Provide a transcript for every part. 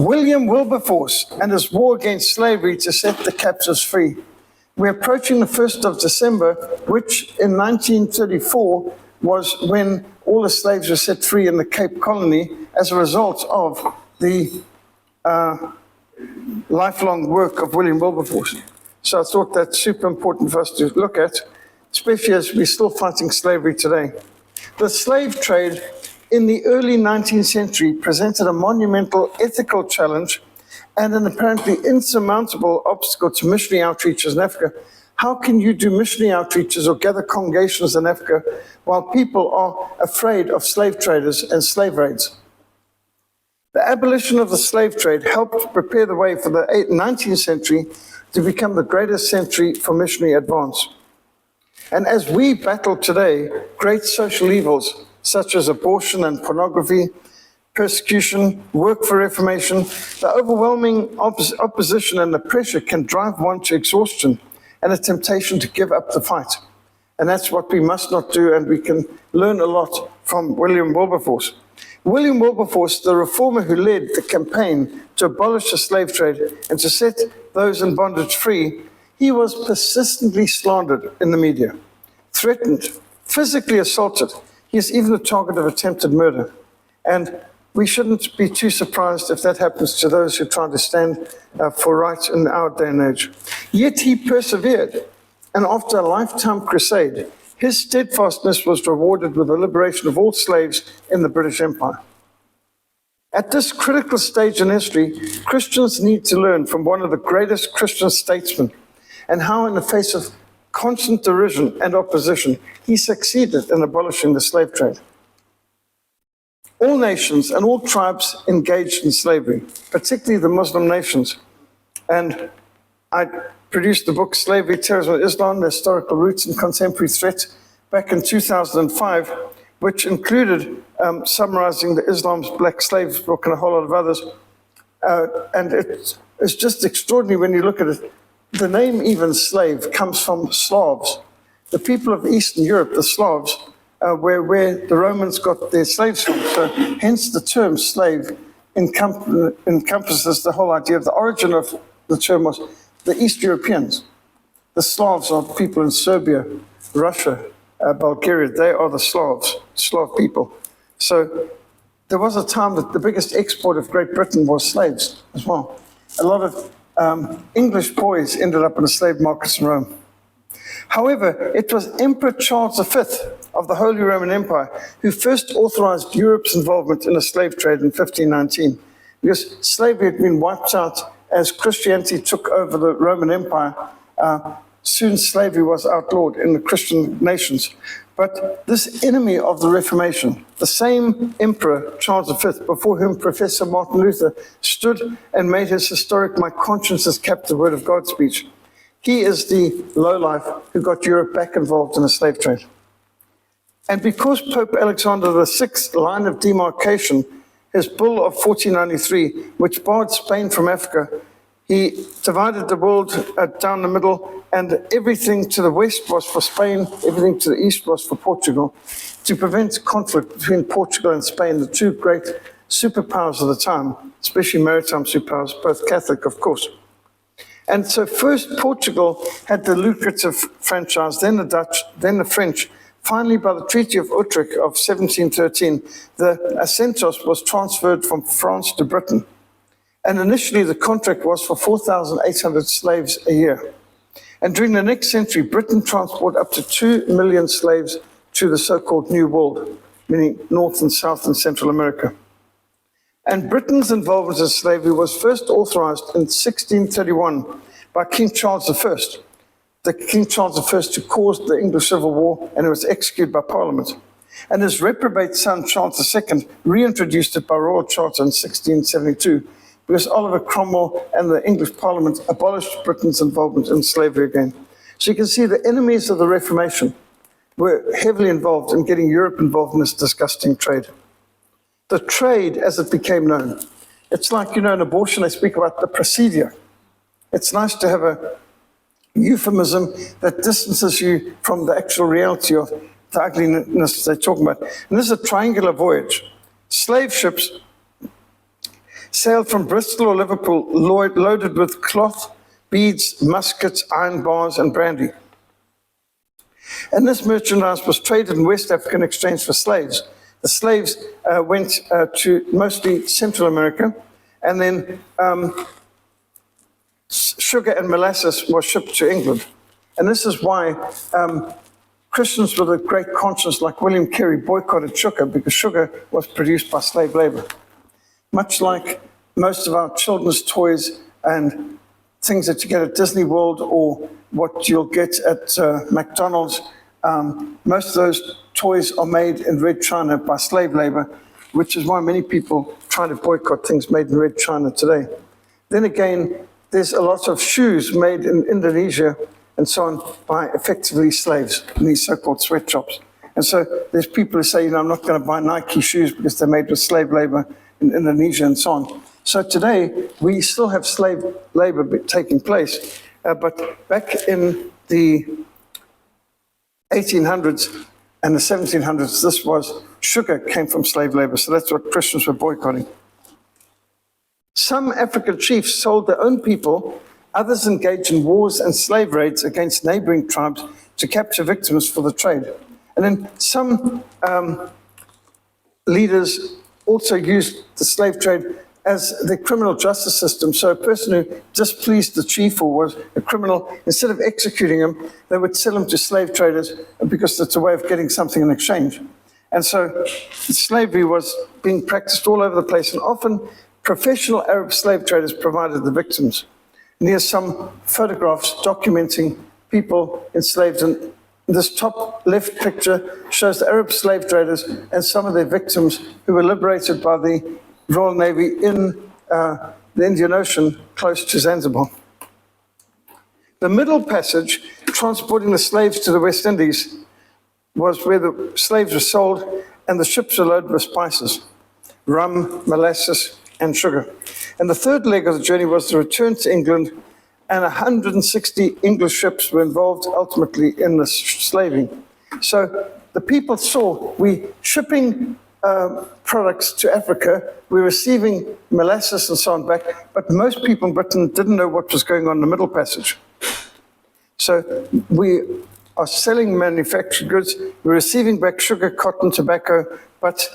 William Wilberforce and his war against slavery to set the captives free. We're approaching the 1st of December, which in 1934 was when all the slaves were set free in the Cape Colony as a result of the lifelong work of William Wilberforce. So I thought that's super important for us to look at, especially as we're still fighting slavery today. The slave trade in the early 19th century presented a monumental ethical challenge and an apparently insurmountable obstacle to missionary outreaches in Africa. How can you do missionary outreaches or gather congregations in Africa while people are afraid of slave traders and slave raids? The abolition of the slave trade helped prepare the way for the 19th century to become the greatest century for missionary advance. And as we battle today great social evils such as abortion and pornography, persecution, work for reformation, the overwhelming opposition and the pressure can drive one to exhaustion and a temptation to give up the fight. And that's what we must not do, and we can learn a lot from William Wilberforce. William Wilberforce, the reformer who led the campaign to abolish the slave trade and to set those in bondage free, he was persistently slandered in the media, threatened, physically assaulted. He is even the target of attempted murder. And we shouldn't be too surprised if that happens to those who try to stand for right in our day and age. Yet he persevered, and after a lifetime crusade, his steadfastness was rewarded with the liberation of all slaves in the British Empire. At this critical stage in history, Christians need to learn from one of the greatest Christian statesmen and how, in the face of constant derision and opposition, he succeeded in abolishing the slave trade. All nations and all tribes engaged in slavery, particularly the Muslim nations. And I produced the book Slavery, Terrorism, and Islam, the Historical Roots and Contemporary Threats back in 2005, which included summarizing the Islam's Black Slaves book and a whole lot of others. And it's just extraordinary when you look at it. The name even slave comes from Slavs. The people of Eastern Europe, the Slavs, where the Romans got their slaves from. So hence the term slave encompasses the whole idea of the origin of the term was the East Europeans. The Slavs are people in Serbia, Russia, Bulgaria. They are the Slavs, Slav people. So there was a time that the biggest export of Great Britain was slaves as well. A lot of English boys ended up in the slave markets in Rome. However, it was Emperor Charles V of the Holy Roman Empire who first authorized Europe's involvement in the slave trade in 1519, because slavery had been wiped out as Christianity took over the Roman Empire. Soon slavery was outlawed in the Christian nations. But this enemy of the Reformation, the same Emperor Charles V, before whom Professor Martin Luther stood and made his historic "My conscience has kept the word of God" speech, he is the lowlife who got Europe back involved in the slave trade. And because Pope Alexander VI's line of demarcation, his bull of 1493, which barred Spain from Africa, he divided the world down the middle, and everything to the west was for Spain, everything to the east was for Portugal, to prevent conflict between Portugal and Spain, the two great superpowers of the time, especially maritime superpowers, both Catholic, of course. And so first Portugal had the lucrative franchise, then the Dutch, then the French. Finally, by the Treaty of Utrecht of 1713, the Acentos was transferred from France to Britain. And initially, the contract was for 4,800 slaves a year. And during the next century, Britain transported up to 2 million slaves to the so-called New World, meaning North and South and Central America. And Britain's involvement in slavery was first authorized in 1631 by King Charles I, the King Charles I who caused the English Civil War, and it was executed by Parliament. And his reprobate son, Charles II, reintroduced it by royal charter in 1672, because Oliver Cromwell and the English Parliament abolished Britain's involvement in slavery again. So you can see the enemies of the Reformation were heavily involved in getting Europe involved in this disgusting trade. The trade, as it became known, it's like, in abortion, they speak about the procedure. It's nice to have a euphemism that distances you from the actual reality of the ugliness they're talking about. And this is a triangular voyage. Slave ships sailed from Bristol or Liverpool loaded with cloth, beads, muskets, iron bars, and brandy. And this merchandise was traded in West Africa in exchange for slaves. The slaves went to mostly Central America, and then sugar and molasses was shipped to England. And this is why Christians with a great conscience like William Carey boycotted sugar, because sugar was produced by slave labor. Much like most of our children's toys and things that you get at Disney World or what you'll get at McDonald's, most of those toys are made in Red China by slave labor, which is why many people try to boycott things made in Red China today. Then again, there's a lot of shoes made in Indonesia and so on by effectively slaves in these so-called sweatshops. And so there's people who say, I'm not going to buy Nike shoes because they're made with slave labor in Indonesia and so on. So today, we still have slave labor taking place. But back in the 1800s and the 1700s, this was sugar came from slave labor. So that's what Christians were boycotting. Some African chiefs sold their own people. Others engaged in wars and slave raids against neighboring tribes to capture victims for the trade. And then some leaders also used the slave trade as the criminal justice system. So a person who displeased the chief or was a criminal, instead of executing him, they would sell him to slave traders because it's a way of getting something in exchange. And so slavery was being practiced all over the place, and often professional Arab slave traders provided the victims. And here's some photographs documenting people enslaved. And this top left picture shows the Arab slave traders and some of their victims who were liberated by the Royal Navy in the Indian Ocean close to Zanzibar. The Middle Passage, transporting the slaves to the West Indies, was where the slaves were sold and the ships were loaded with spices, rum, molasses, and sugar. And the third leg of the journey was the return to England, and 160 English ships were involved ultimately in the slaving. So the people saw, we shipping products to Africa, we're receiving molasses and so on back, but most people in Britain didn't know what was going on in the Middle Passage. So we are selling manufactured goods, we're receiving back sugar, cotton, tobacco, but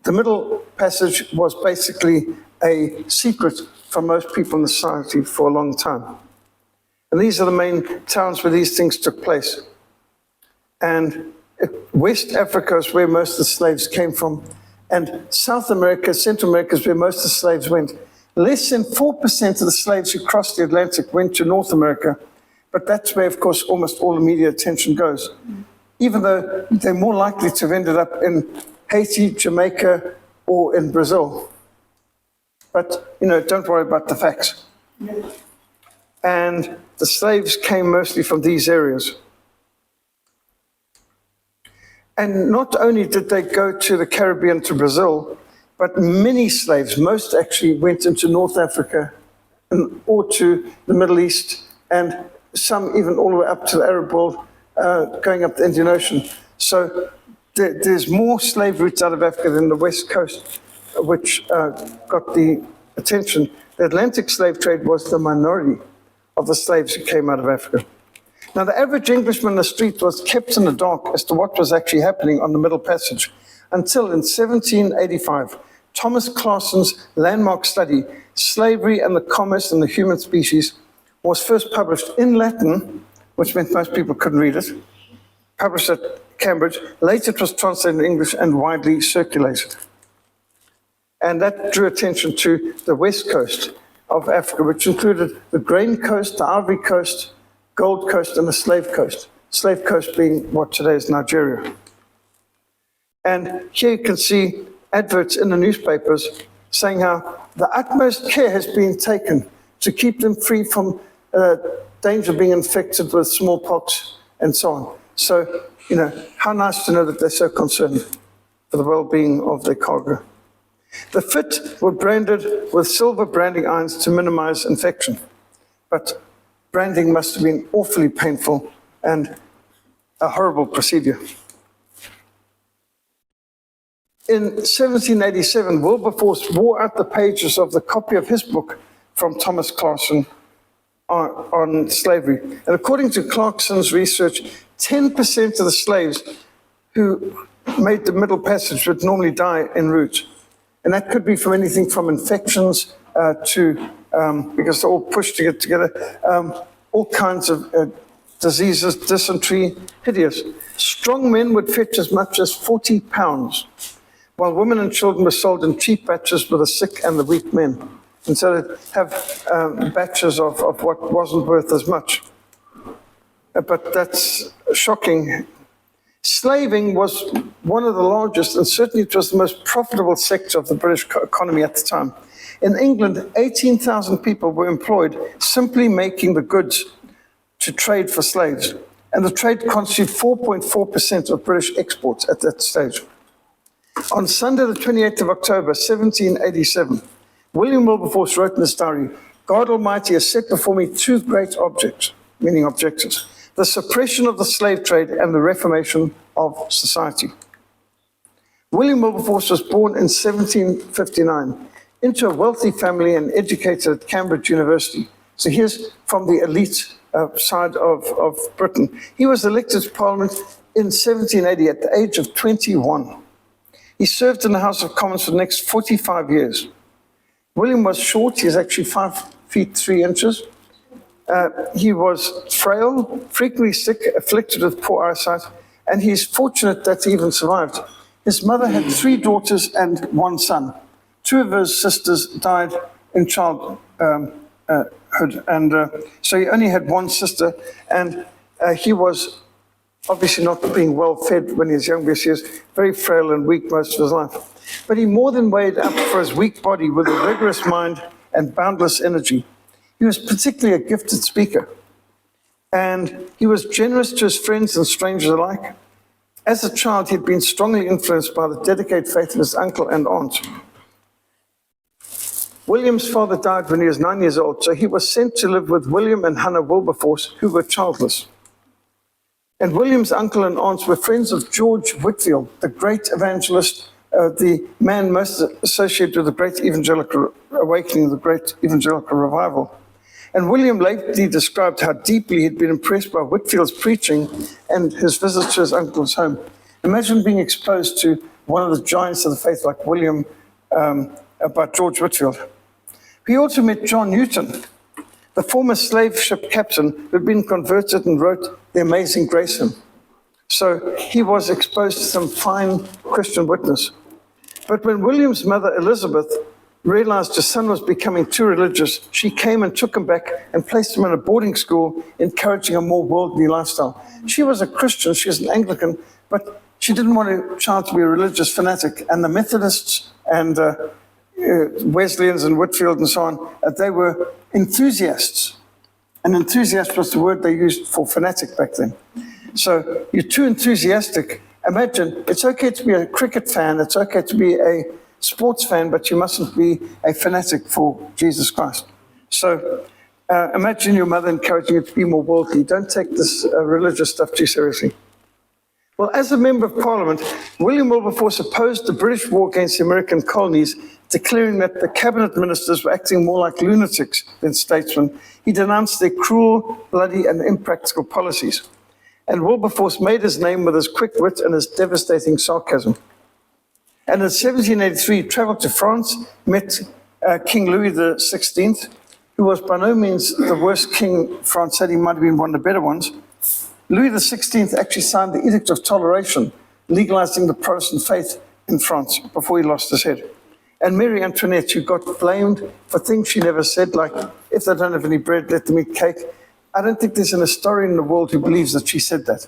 the Middle Passage was basically a secret for most people in the society for a long time. And these are the main towns where these things took place. And West Africa is where most of the slaves came from. And South America, Central America is where most of the slaves went. Less than 4% of the slaves who crossed the Atlantic went to North America. But that's where, of course, almost all the media attention goes. Even though they're more likely to have ended up in Haiti, Jamaica, or in Brazil. But, don't worry about the facts. And the slaves came mostly from these areas. And not only did they go to the Caribbean, to Brazil, but many slaves, most actually went into North Africa or to the Middle East, and some even all the way up to the Arab world, going up the Indian Ocean. So there's more slave routes out of Africa than the West Coast, which got the attention. The Atlantic slave trade was the minority of the slaves who came out of Africa. Now, the average Englishman in the street was kept in the dark as to what was actually happening on the Middle Passage until in 1785, Thomas Clarson's landmark study, Slavery and the Commerce and the Human Species, was first published in Latin, which meant most people couldn't read it, published at Cambridge. Later, it was translated in English and widely circulated. And that drew attention to the west coast of Africa, which included the grain coast, the ivory coast, gold coast, and the slave coast. Slave coast being what today is Nigeria. And here you can see adverts in the newspapers saying how the utmost care has been taken to keep them free from danger of being infected with smallpox and so on. So, how nice to know that they're so concerned for the well-being of their cargo. The fit were branded with silver branding irons to minimize infection. But branding must have been awfully painful and a horrible procedure. In 1787, Wilberforce wore out the pages of the copy of his book from Thomas Clarkson on slavery. And according to Clarkson's research, 10% of the slaves who made the Middle Passage would normally die en route. And that could be from anything from infections because they're all pushed to get together, all kinds of diseases, dysentery, hideous. Strong men would fetch as much as 40 pounds, while women and children were sold in cheap batches for the sick and the weak men. And so they'd have batches of what wasn't worth as much. But that's shocking. Slaving was one of the largest, and certainly it was the most profitable sector of the British economy at the time. In England, 18,000 people were employed simply making the goods to trade for slaves. And the trade constituted 4.4% of British exports at that stage. On Sunday, the 28th of October, 1787, William Wilberforce wrote in his diary, "God Almighty has set before me two great objects," meaning objectives, the suppression of the slave trade and the reformation of society. William Wilberforce was born in 1759 into a wealthy family and educated at Cambridge University. So here's from the elite side of Britain. He was elected to Parliament in 1780 at the age of 21. He served in the House of Commons for the next 45 years. William was short. He's actually 5 feet 3 inches. He was frail, frequently sick, afflicted with poor eyesight, and he's fortunate that he even survived. His mother had 3 daughters and 1 son. 2 of his sisters died in childhood, and so he only had 1 sister, and he was obviously not being well fed when he was young, because he was very frail and weak most of his life. But he more than weighed up for his weak body with a vigorous mind and boundless energy. He was particularly a gifted speaker, and he was generous to his friends and strangers alike. As a child, he'd been strongly influenced by the dedicated faith of his uncle and aunt. William's father died when he was 9 years old, so he was sent to live with William and Hannah Wilberforce, who were childless. And William's uncle and aunts were friends of George Whitefield, the great evangelist, the man most associated with the great evangelical awakening, the great evangelical revival. And William lately described how deeply he'd been impressed by Whitefield's preaching and his visits to his uncle's home. Imagine being exposed to one of the giants of the faith like William, by George Whitefield. He also met John Newton, the former slave ship captain who had been converted and wrote The Amazing Grace Hymn. So he was exposed to some fine Christian witness. But when William's mother, Elizabeth, realized her son was becoming too religious, she came and took him back and placed him in a boarding school, encouraging a more worldly lifestyle. She was a Christian, she was an Anglican, but she didn't want her child to be a religious fanatic. And the Methodists and Wesleyans and Whitefield and so on, they were enthusiasts. An enthusiast was the word they used for fanatic back then. So you're too enthusiastic. Imagine, it's okay to be a cricket fan, it's okay to be a sports fan, but you mustn't be a fanatic for Jesus Christ. So imagine your mother encouraging you to be more worldly. Don't take this religious stuff too seriously. Well, as a member of Parliament, William Wilberforce opposed the British war against the American colonies, declaring that the cabinet ministers were acting more like lunatics than statesmen. He denounced their cruel, bloody, and impractical policies. And Wilberforce made his name with his quick wit and his devastating sarcasm. And in 1783, he traveled to France, met King Louis XVI, who was by no means the worst king France had. He might have been one of the better ones. Louis XVI actually signed the Edict of Toleration, legalizing the Protestant faith in France before he lost his head. And Marie Antoinette, who got blamed for things she never said, like, if they don't have any bread, let them eat cake. I don't think there's an historian in the world who believes that she said that.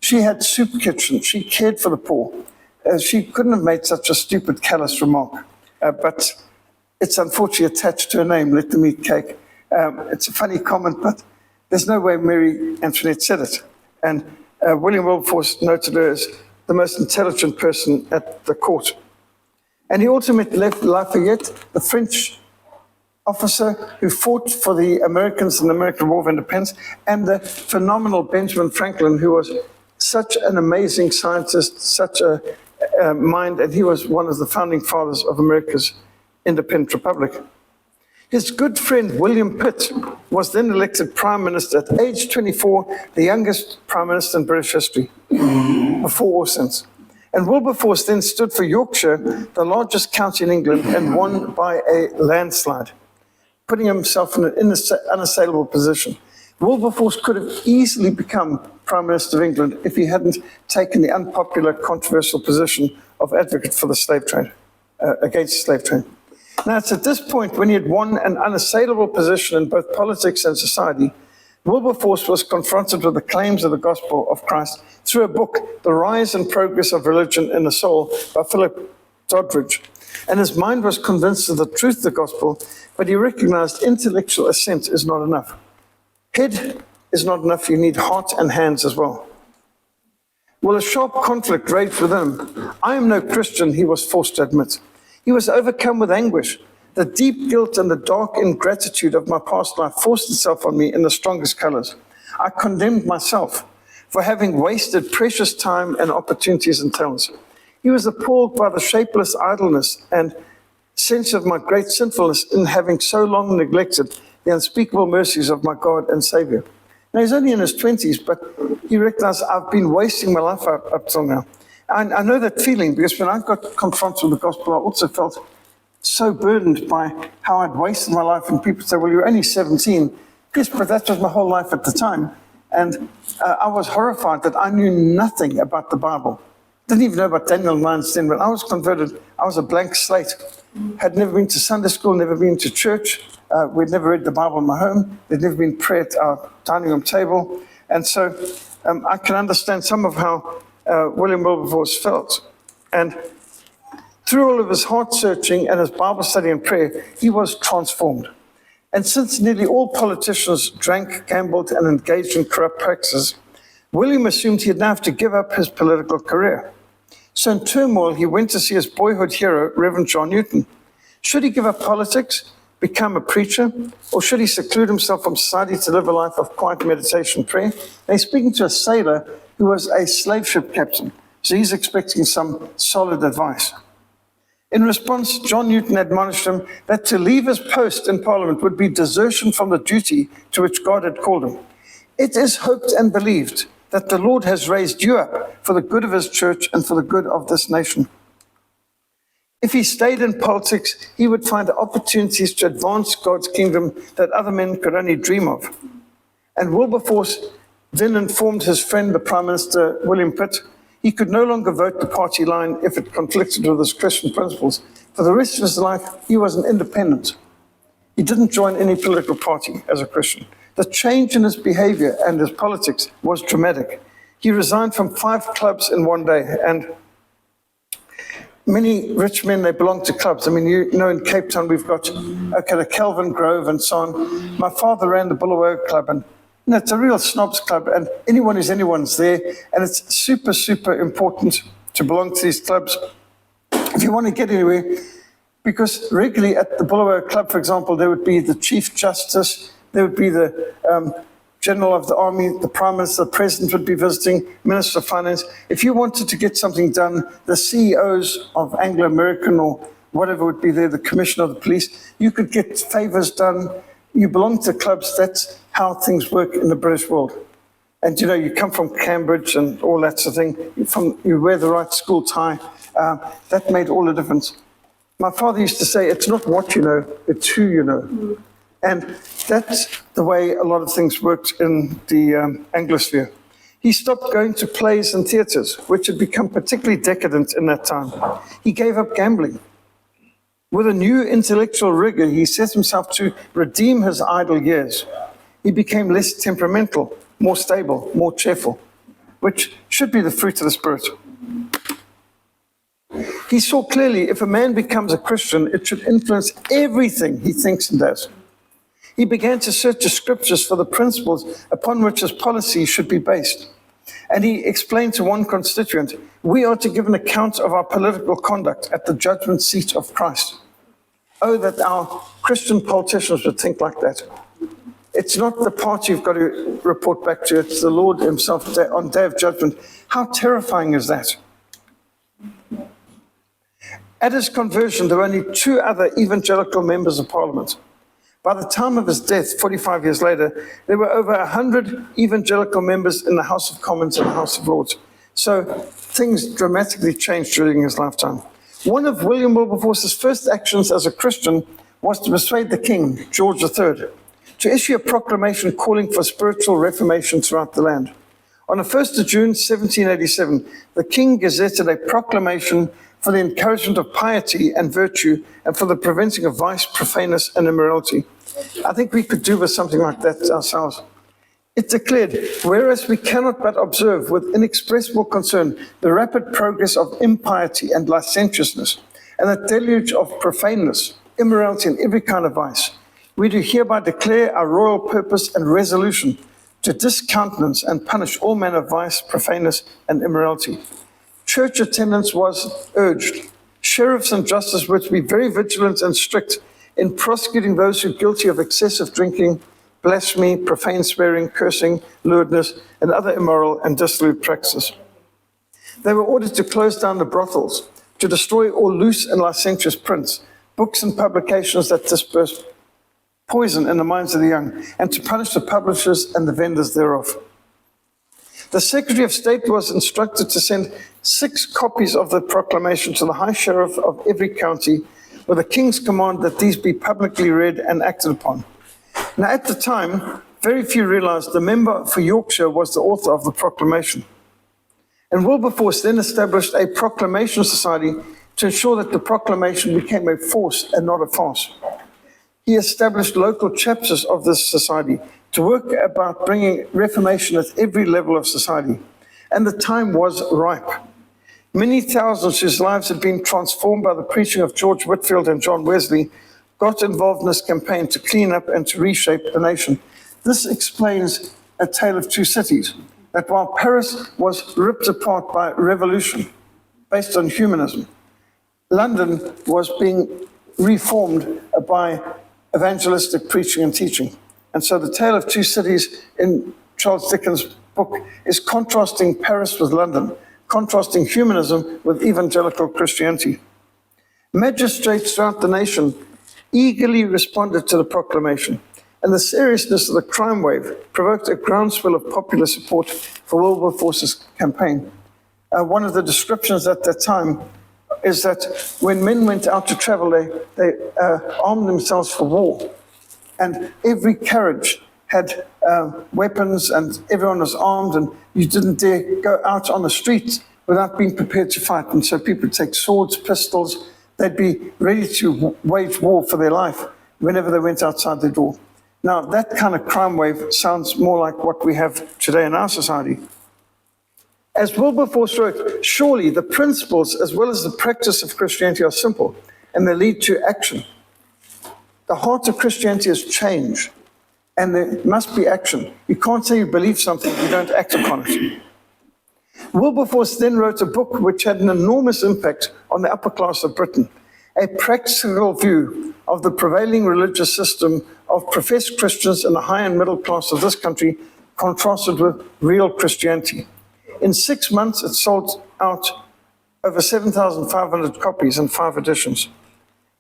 She had soup kitchens. She cared for the poor. She couldn't have made such a stupid, callous remark. But it's unfortunately attached to her name, let them eat cake. It's a funny comment, but there's no way Marie Antoinette said it. And William Wilberforce noted her as the most intelligent person at the court. And he also met Lafayette, the French officer who fought for the Americans in the American War of Independence, and the phenomenal Benjamin Franklin, who was such an amazing scientist, such a mind, and he was one of the founding fathers of America's independent republic. His good friend William Pitt was then elected Prime Minister at age 24, the youngest Prime Minister in British history, before or since. And Wilberforce then stood for Yorkshire, the largest county in England, and won by a landslide, putting himself in an unassailable position. Wilberforce could have easily become Prime Minister of England if he hadn't taken the unpopular, controversial position of advocate for the slave trade, against the slave trade. Now, it's at this point, when he had won an unassailable position in both politics and society, Wilberforce was confronted with the claims of the gospel of Christ through a book, The Rise and Progress of Religion in the Soul, by Philip Doddridge. And his mind was convinced of the truth of the gospel, but he recognized intellectual assent is not enough. Head is not enough, you need heart and hands as well. Well, a sharp conflict raged within him. I am no Christian, he was forced to admit. He was overcome with anguish. The deep guilt and the dark ingratitude of my past life forced itself on me in the strongest colors. I condemned myself for having wasted precious time and opportunities and talents. He was appalled by the shapeless idleness and sense of my great sinfulness in having so long neglected the unspeakable mercies of my God and Savior. Now, he's only in his 20s, but he recognized I've been wasting my life up till now. And I know that feeling because when I got confronted with the gospel, I also felt so burdened by how I'd wasted my life. And people say, well, you're only 17. Yes, but that was my whole life at the time. And I was horrified that I knew nothing about the Bible. Didn't even know about Daniel 9:10. When I was converted, I was a blank slate. Had never been to Sunday school, never been to church. We'd never read the Bible in my home. There'd never been prayer at our dining room table. And so I can understand some of how William Wilberforce felt. And through all of his heart searching and his Bible study and prayer, he was transformed. And since nearly all politicians drank, gambled, and engaged in corrupt practices, William assumed he'd now have to give up his political career. So in turmoil, he went to see his boyhood hero, Reverend John Newton. Should he give up politics, become a preacher, or should he seclude himself from society to live a life of quiet meditation and prayer? And he's speaking to a sailor who was a slave ship captain, so he's expecting some solid advice. In response, John Newton admonished him that to leave his post in Parliament would be desertion from the duty to which God had called him. It is hoped and believed that the Lord has raised you up for the good of his church and for the good of this nation. If he stayed in politics, he would find opportunities to advance God's kingdom that other men could only dream of. And Wilberforce then informed his friend, the Prime Minister, William Pitt, he could no longer vote the party line if it conflicted with his Christian principles. For the rest of his life, he was an independent. He didn't join any political party as a Christian. The change in his behavior and his politics was dramatic. He resigned from 5 clubs in one day, and many rich men, they belong to clubs. I mean, you know, in Cape Town, we've got the Kelvin Grove and so on. My father ran the Bulawayo Club, and it's a real snobs club, and anyone is anyone's there, and it's super, super important to belong to these clubs if you want to get anywhere, because regularly at the Bulawayo Club, for example, there would be the Chief Justice, there would be the General of the Army, the Prime Minister, the President would be visiting, Minister of Finance. If you wanted to get something done, the CEOs of Anglo-American or whatever would be there, the Commissioner of the Police, you could get favors done. You belong to clubs, that's how things work in the British world. And you know, you come from Cambridge and all that sort of thing, you wear the right school tie, that made all the difference. My father used to say, it's not what you know, it's who you know. And that's the way a lot of things worked in the Anglosphere. He stopped going to plays and theatres, which had become particularly decadent in that time. He gave up gambling. With a new intellectual rigor, he set himself to redeem his idle years. He became less temperamental, more stable, more cheerful, which should be the fruit of the Spirit. He saw clearly if a man becomes a Christian, it should influence everything he thinks and does. He began to search the scriptures for the principles upon which his policy should be based. And he explained to one constituent, we are to give an account of our political conduct at the judgment seat of Christ. Oh, that our Christian politicians would think like that. It's not the party you've got to report back to, it's the Lord himself on day of judgment. How terrifying is that? At his conversion, there were only 2 other evangelical members of Parliament. By the time of his death, 45 years later, there were over 100 evangelical members in the House of Commons and the House of Lords. So things dramatically changed during his lifetime. One of William Wilberforce's first actions as a Christian was to persuade the king, George III, to issue a proclamation calling for spiritual reformation throughout the land. On the 1st of June, 1787, the king gazetted a proclamation for the encouragement of piety and virtue and for the preventing of vice, profaneness, and immorality. I think we could do with something like that ourselves. It declared, whereas we cannot but observe with inexpressible concern the rapid progress of impiety and licentiousness, and the deluge of profaneness, immorality, and every kind of vice, we do hereby declare our royal purpose and resolution to discountenance and punish all manner of vice, profaneness, and immorality. Church attendance was urged. Sheriffs and justices were to be very vigilant and strict in prosecuting those who are guilty of excessive drinking, blasphemy, profane swearing, cursing, lewdness, and other immoral and dissolute practices. They were ordered to close down the brothels, to destroy all loose and licentious prints, books and publications that disperse poison in the minds of the young, and to punish the publishers and the vendors thereof. The Secretary of State was instructed to send 6 copies of the proclamation to the High Sheriff of every county, with the King's command that these be publicly read and acted upon. Now, at the time, very few realized the member for Yorkshire was the author of the proclamation. And Wilberforce then established a proclamation society to ensure that the proclamation became a force and not a farce. He established local chapters of this society to work about bringing reformation at every level of society. And the time was ripe. Many thousands whose lives had been transformed by the preaching of George Whitefield and John Wesley got involved in this campaign to clean up and to reshape the nation. This explains a tale of 2 cities, that while Paris was ripped apart by revolution based on humanism, London was being reformed by evangelistic preaching and teaching. And so the tale of 2 cities in Charles Dickens' book is contrasting Paris with London, contrasting humanism with evangelical Christianity. Magistrates throughout the nation eagerly responded to the proclamation, and the seriousness of the crime wave provoked a groundswell of popular support for Wilberforce's campaign. One of the descriptions at that time is that when men went out to travel, they armed themselves for war. And every carriage had weapons and everyone was armed, and you didn't dare go out on the streets without being prepared to fight. And so people would take swords, pistols, they'd be ready to wage war for their life whenever they went outside their door. Now, that kind of crime wave sounds more like what we have today in our society. As Wilberforce wrote, surely the principles as well as the practice of Christianity are simple, and they lead to action. The heart of Christianity is change, and there must be action. You can't say you believe something if you don't act upon it. Wilberforce then wrote a book which had an enormous impact on the upper class of Britain, a practical view of the prevailing religious system of professed Christians in the high and middle class of this country, contrasted with real Christianity. In 6 months, it sold out over 7,500 copies in 5 editions.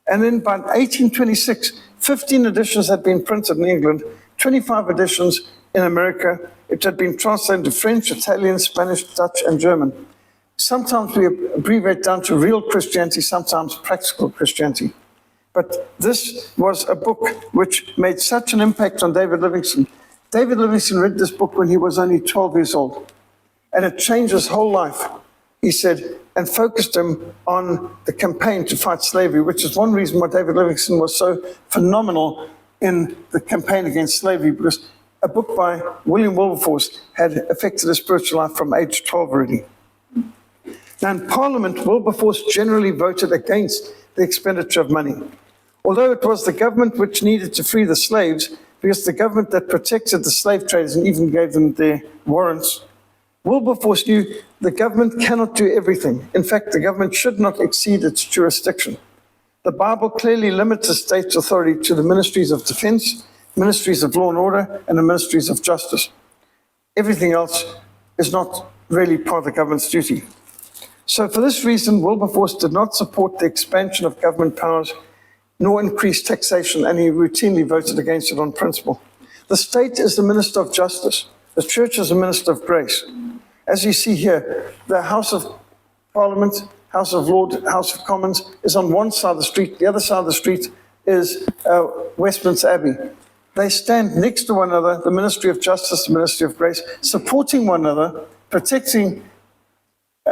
And then by 1826, 15 editions had been printed in England, 25 editions in America. It had been translated to French, Italian, Spanish, Dutch, and German. Sometimes we abbreviate down to real Christianity, sometimes practical Christianity. But this was a book which made such an impact on David Livingstone. David Livingstone read this book when he was only 12 years old, and it changed his whole life, he said, and focused him on the campaign to fight slavery, which is one reason why David Livingstone was so phenomenal in the campaign against slavery, because a book by William Wilberforce had affected his spiritual life from age 12 already. Now, in Parliament, Wilberforce generally voted against the expenditure of money, although it was the government which needed to free the slaves, because the government that protected the slave traders and even gave them their warrants. Wilberforce knew the government cannot do everything. In fact, the government should not exceed its jurisdiction. The Bible clearly limits the state's authority to the ministries of defense, ministries of law and order, and the ministries of justice. Everything else is not really part of the government's duty. So for this reason, Wilberforce did not support the expansion of government powers nor increase taxation, and he routinely voted against it on principle. The state is the minister of justice. The church is the minister of grace. As you see here, the House of Parliament, House of Lords, House of Commons is on one side of the street. The other side of the street is Westminster Abbey. They stand next to one another, the Ministry of Justice, the Ministry of Grace, supporting one another, protecting,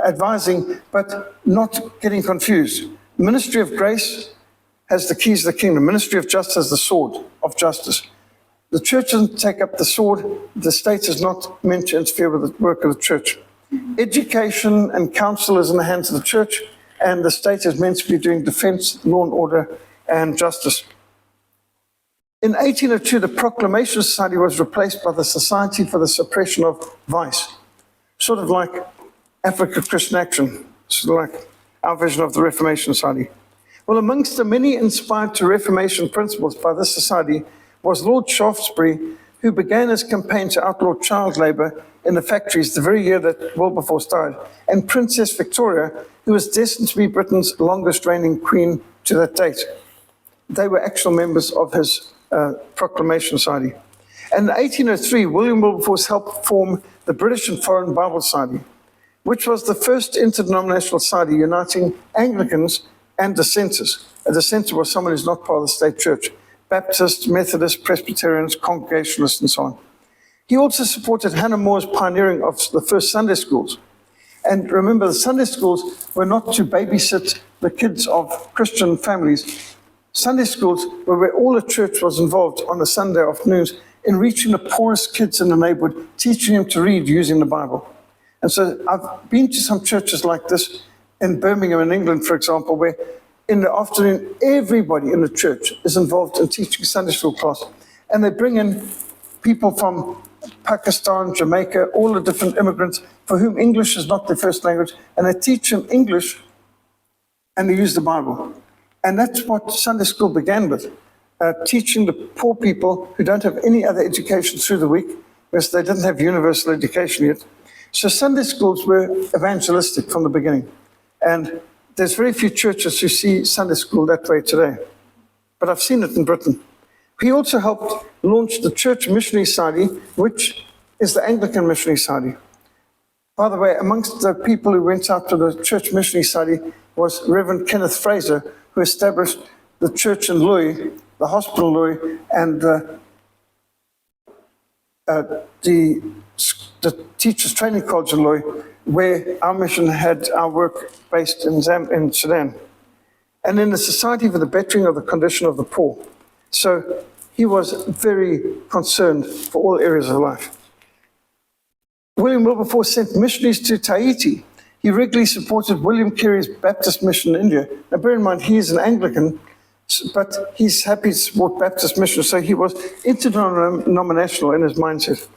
advising, but not getting confused. Ministry of Grace has the keys of the kingdom. Ministry of Justice has the sword of justice. The church doesn't take up the sword. The state is not meant to interfere with the work of the church. Education and counsel is in the hands of the church, and the state is meant to be doing defense, law and order, and justice. In 1802, the Proclamation Society was replaced by the Society for the Suppression of Vice, sort of like Africa Christian Action, sort of like our vision of the Reformation Society. Well, amongst the many inspired to Reformation principles by this society was Lord Shaftesbury, who began his campaign to outlaw child labour in the factories the very year that Wilberforce died, and Princess Victoria, who was destined to be Britain's longest reigning queen to that date. They were actual members of his Proclamation Society. And in 1803, William Wilberforce helped form the British and Foreign Bible Society, which was the first interdenominational society uniting Anglicans and dissenters. A dissenter was someone who's not part of the state church. Baptists, Methodists, Presbyterians, Congregationalists, and so on. He also supported Hannah More's pioneering of the first Sunday schools. And remember, the Sunday schools were not to babysit the kids of Christian families. Sunday schools were where all the church was involved on the Sunday afternoons in reaching the poorest kids in the neighborhood, teaching them to read using the Bible. And so I've been to some churches like this in Birmingham in England, for example, where in the afternoon, everybody in the church is involved in teaching Sunday school class. And they bring in people from Pakistan, Jamaica, all the different immigrants for whom English is not their first language, and they teach them English and they use the Bible. And that's what Sunday school began with, teaching the poor people who don't have any other education through the week, because they didn't have universal education yet. So Sunday schools were evangelistic from the beginning. And there's very few churches who see Sunday school that way today. But I've seen it in Britain. He also helped launch the Church Missionary Society, which is the Anglican Missionary Society. By the way, amongst the people who went out to the Church Missionary Society was Reverend Kenneth Fraser, who established the church in Louis, the hospital in Louis, and the Teachers Training College in Louis, where our mission had our work based in Sudan. And in the Society for the Bettering of the Condition of the Poor. So he was very concerned for all areas of life. William Wilberforce sent missionaries to Tahiti. He regularly supported William Carey's Baptist mission in India. Now bear in mind, he's an Anglican, but he's happy to support Baptist missions, so he was interdenominational in his mindset.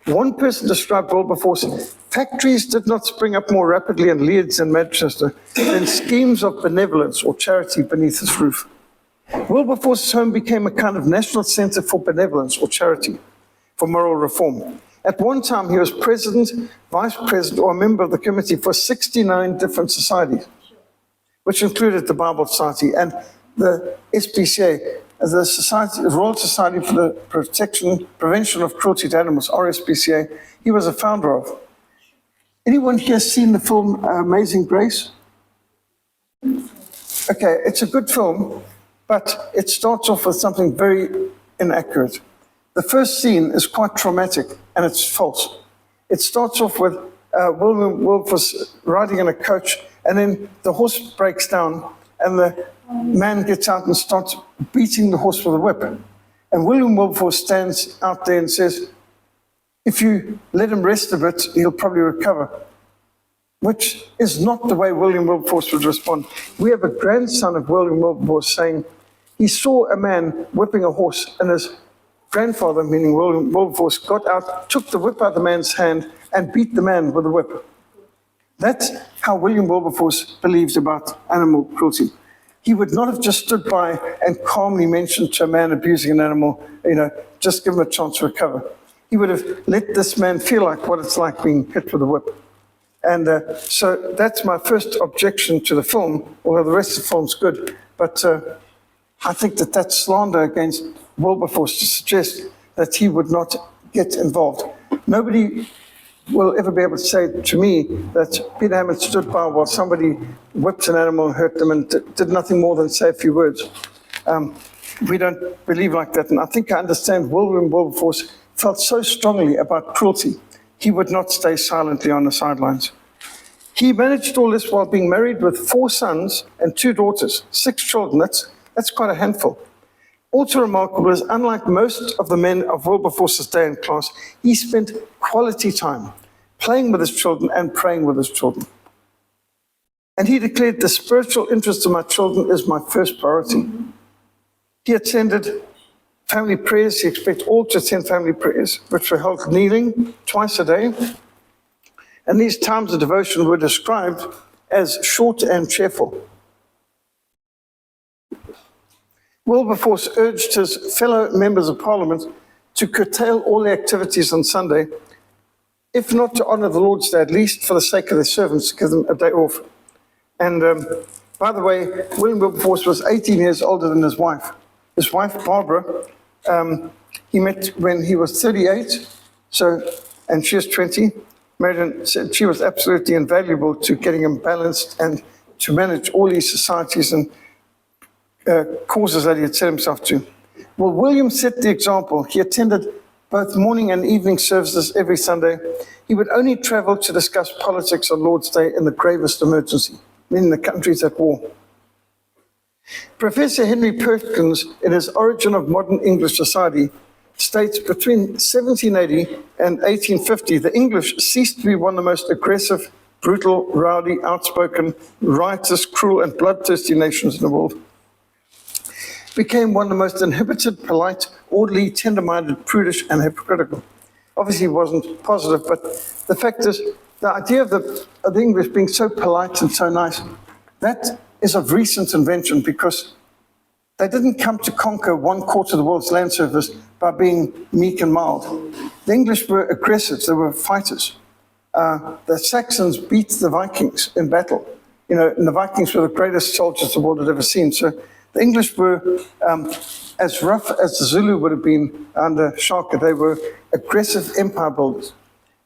One person described Wilberforce: factories did not spring up more rapidly in Leeds and Manchester than schemes of benevolence or charity beneath his roof. Wilberforce's home became a kind of national center for benevolence or charity, for moral reform. At one time, he was president, vice president, or a member of the committee for 69 different societies, which included the Bible Society and the SPCA, the Royal Society for the Prevention of Cruelty to Animals, RSPCA, he was a founder of. Anyone here seen the film Amazing Grace? Okay, it's a good film, but it starts off with something very inaccurate. The first scene is quite traumatic, and it's false. It starts off with William Wilberforce riding in a coach, and then the horse breaks down, and the man gets out and starts beating the horse with a whip. And William Wilberforce stands out there and says, if you let him rest a bit, he'll probably recover. Which is not the way William Wilberforce would respond. We have a grandson of William Wilberforce saying he saw a man whipping a horse, and his grandfather, meaning William Wilberforce, got out, took the whip out of the man's hand, and beat the man with the whip. That's how William Wilberforce believed about animal cruelty. He would not have just stood by and calmly mentioned to a man abusing an animal, just give him a chance to recover. He would have let this man feel like what it's like being hit with a whip. And so that's my first objection to the film, although the rest of the film's good. But I think that that's slander against Wilberforce to suggest that he would not get involved. Nobody will ever be able to say to me that Peter Hammond stood by while somebody whipped an animal, hurt them, and did nothing more than say a few words. We don't believe like that. And I think I understand William Wilberforce felt so strongly about cruelty, he would not stay silently on the sidelines. He managed all this while being married with 4 sons and 2 daughters, 6 children. That's quite a handful. Also remarkable is, unlike most of the men of Wilberforce's day and class, he spent quality time playing with his children and praying with his children. And he declared, the spiritual interest of my children is my first priority. He attended family prayers. He expected all to attend family prayers, which were held kneeling twice a day. And these times of devotion were described as short and cheerful. Wilberforce urged his fellow members of Parliament to curtail all their activities on Sunday, if not to honor the Lord's Day, at least for the sake of their servants, to give them a day off. And by the way, William Wilberforce was 18 years older than his wife. His wife, Barbara, he met when he was 38, and she was 20. Married and said she was absolutely invaluable to getting him balanced and to manage all these societies and causes that he had set himself to. Well, William set the example. He attended both morning and evening services every Sunday. He would only travel to discuss politics on Lord's Day in the gravest emergency, meaning the country's at war. Professor Henry Perkins, in his Origin of Modern English Society, states between 1780 and 1850, the English ceased to be one of the most aggressive, brutal, rowdy, outspoken, riotous, cruel, and bloodthirsty nations in the world. Became one of the most inhibited, polite, orderly, tender-minded, prudish, and hypocritical. Obviously, it wasn't positive, but the fact is, the idea of the English being so polite and so nice, that is of recent invention, because they didn't come to conquer 1/4 of the world's land surface by being meek and mild. The English were aggressive, they were fighters. The Saxons beat the Vikings in battle. And the Vikings were the greatest soldiers the world had ever seen. So the English were as rough as the Zulu would have been under Shaka. They were aggressive empire builders.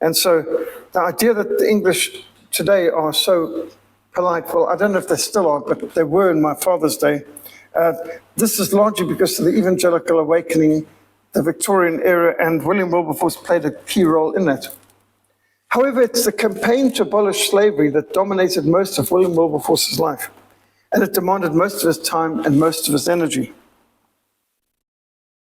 And so the idea that the English today are so polite, well, I don't know if they still are, but they were in my father's day. This is largely because of the evangelical awakening, the Victorian era, and William Wilberforce played a key role in that. However, it's the campaign to abolish slavery that dominated most of William Wilberforce's life, and it demanded most of his time and most of his energy.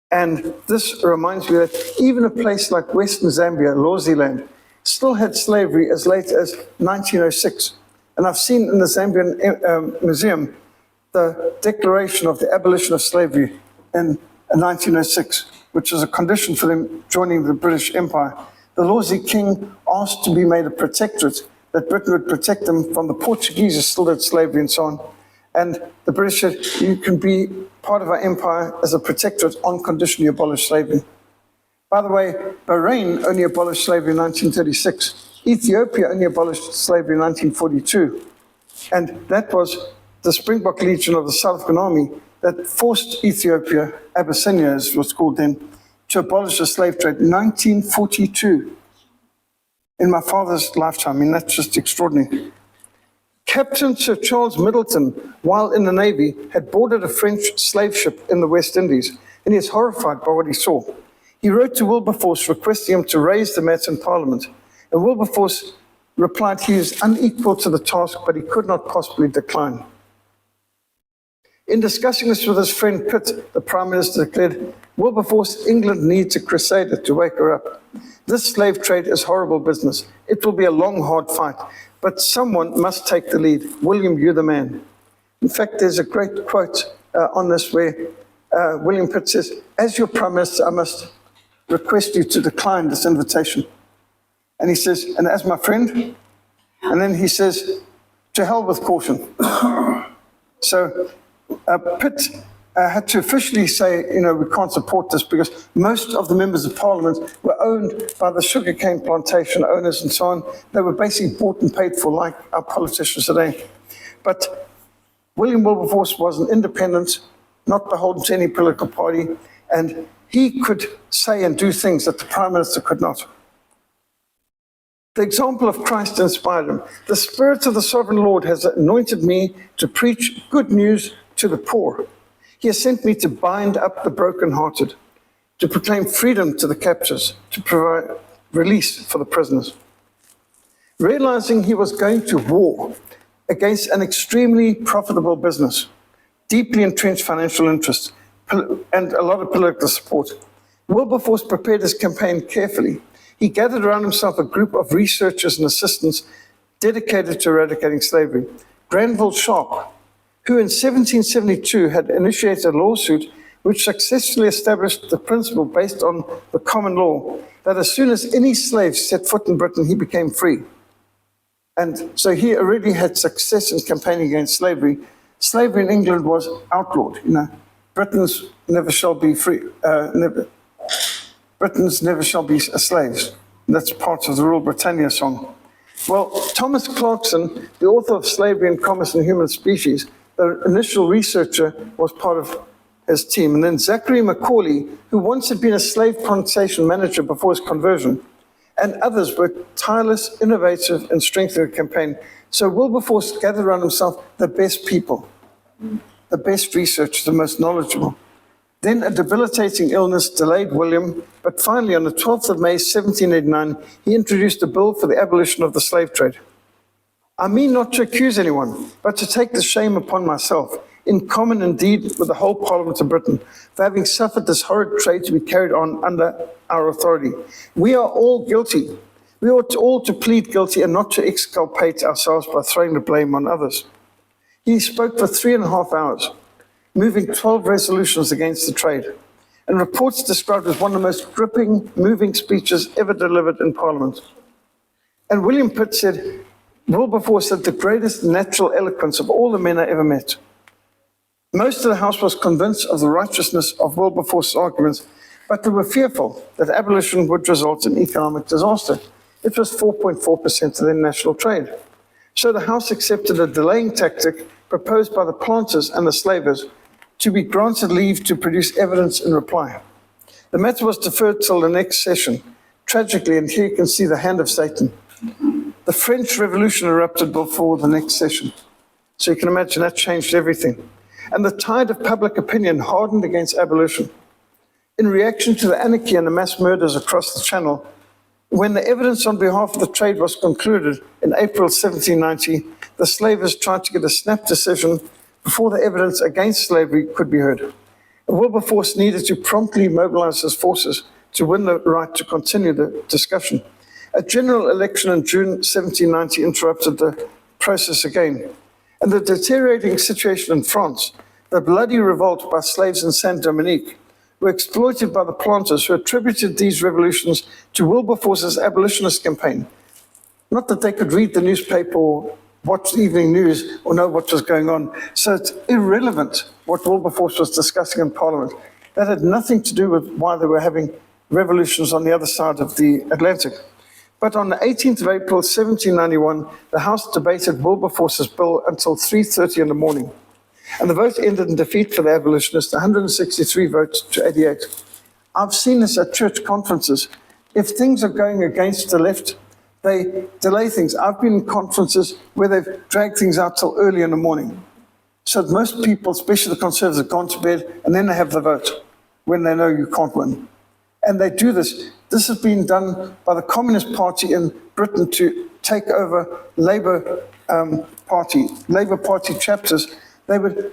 And this reminds me that even a place like Western Zambia, Lwaziland, still had slavery as late as 1906. And I've seen in the Zambian Museum the declaration of the abolition of slavery in 1906, which was a condition for them joining the British Empire. The Lwazi king asked to be made a protectorate, that Britain would protect them from the Portuguese who still had slavery and so on. And the British said, you can be part of our empire as a protectorate on condition you abolish slavery. By the way, Bahrain only abolished slavery in 1936. Ethiopia only abolished slavery in 1942. And that was the Springbok Legion of the South African Army that forced Ethiopia, Abyssinia as it was called then, to abolish the slave trade in 1942. In my father's lifetime. I mean, that's just extraordinary. Captain Sir Charles Middleton, while in the Navy, had boarded a French slave ship in the West Indies, and he is horrified by what he saw. He wrote to Wilberforce requesting him to raise the matter in Parliament, and Wilberforce replied he is unequal to the task, but he could not possibly decline. In discussing this with his friend Pitt, the Prime Minister declared, Wilberforce, England needs a crusader to wake her up. This slave trade is horrible business. It will be a long, hard fight, but someone must take the lead. William, you're the man. In fact, there's a great quote on this where William Pitt says, as your Prime Minister, I must request you to decline this invitation. And he says, and as my friend, and then he says, to hell with caution. So Pitt had to officially say, we can't support this because most of the members of parliament were owned by the sugarcane plantation owners and so on. They were basically bought and paid for like our politicians today. But William Wilberforce was an independent, not beholden to any political party, and he could say and do things that the Prime Minister could not. The example of Christ inspired him. The Spirit of the Sovereign Lord has anointed me to preach good news to the poor. He has sent me to bind up the brokenhearted, to proclaim freedom to the captives, to provide release for the prisoners. Realizing he was going to war against an extremely profitable business, deeply entrenched financial interests, and a lot of political support, Wilberforce prepared his campaign carefully. He gathered around himself a group of researchers and assistants dedicated to eradicating slavery. Granville Sharp, who in 1772 had initiated a lawsuit which successfully established the principle based on the common law that as soon as any slave set foot in Britain, he became free. And so he already had success in campaigning against slavery. Slavery in England was outlawed. Britons never shall be free. Britons never shall be slaves. That's part of the Rule Britannia song. Well, Thomas Clarkson, the author of Slavery and Commerce and Human Species, the initial researcher, was part of his team. And then Zachary Macaulay, who once had been a slave plantation manager before his conversion, and others were tireless, innovative, and strengthening the campaign. So Wilberforce gathered around himself the best people, the best researchers, the most knowledgeable. Then a debilitating illness delayed William, but finally on the 12th of May, 1789, he introduced a bill for the abolition of the slave trade. I mean not to accuse anyone, but to take the shame upon myself, in common indeed with the whole Parliament of Britain, for having suffered this horrid trade to be carried on under our authority. We are all guilty. We ought all to plead guilty and not to exculpate ourselves by throwing the blame on others. He spoke for 3.5 hours, moving 12 resolutions against the trade, and reports described as one of the most gripping, moving speeches ever delivered in Parliament. And William Pitt said, Wilberforce had the greatest natural eloquence of all the men I ever met. Most of the House was convinced of the righteousness of Wilberforce's arguments, but they were fearful that abolition would result in economic disaster. It was 4.4% of their national trade. So the House accepted a delaying tactic proposed by the planters and the slavers to be granted leave to produce evidence in reply. The matter was deferred till the next session. Tragically, and here you can see the hand of Satan, the French Revolution erupted before the next session. So you can imagine that changed everything. And the tide of public opinion hardened against abolition. In reaction to the anarchy and the mass murders across the Channel, when the evidence on behalf of the trade was concluded in April 1790, the slavers tried to get a snap decision before the evidence against slavery could be heard. Wilberforce needed to promptly mobilize his forces to win the right to continue the discussion. A general election in June 1790 interrupted the process again. And the deteriorating situation in France, the bloody revolt by slaves in Saint-Dominique, were exploited by the planters who attributed these revolutions to Wilberforce's abolitionist campaign. Not that they could read the newspaper or watch evening news or know what was going on. So it's irrelevant what Wilberforce was discussing in Parliament. That had nothing to do with why they were having revolutions on the other side of the Atlantic. But on the 18th of April, 1791, the House debated Wilberforce's bill until 3:30 in the morning. And the vote ended in defeat for the abolitionists, 163 votes to 88. I've seen this at church conferences. If things are going against the left, they delay things. I've been in conferences where they've dragged things out till early in the morning. So most people, especially the Conservatives, have gone to bed and then they have the vote when they know you can't win. And they do this. This has been done by the Communist Party in Britain to take over Labour Party chapters. They would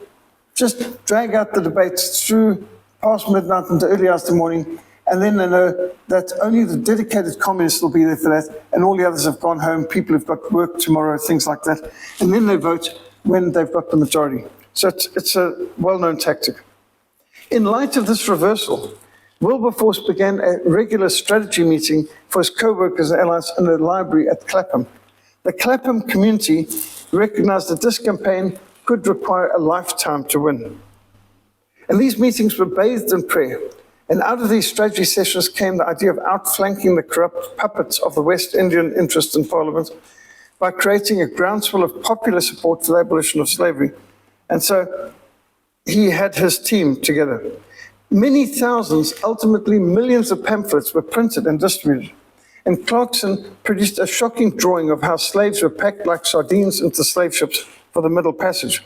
just drag out the debates through past midnight into early hours of the morning, and then they know that only the dedicated communists will be there for that, and all the others have gone home, people have got work tomorrow, things like that. And then they vote when they've got the majority. So it's a well-known tactic. In light of this reversal, Wilberforce began a regular strategy meeting for his co-workers and allies in the library at Clapham. The Clapham community recognized that this campaign could require a lifetime to win. And these meetings were bathed in prayer. And out of these strategy sessions came the idea of outflanking the corrupt puppets of the West Indian interest in Parliament by creating a groundswell of popular support for the abolition of slavery. And so he had his team together. Many thousands, ultimately millions of pamphlets were printed and distributed. And Clarkson produced a shocking drawing of how slaves were packed like sardines into slave ships for the Middle Passage.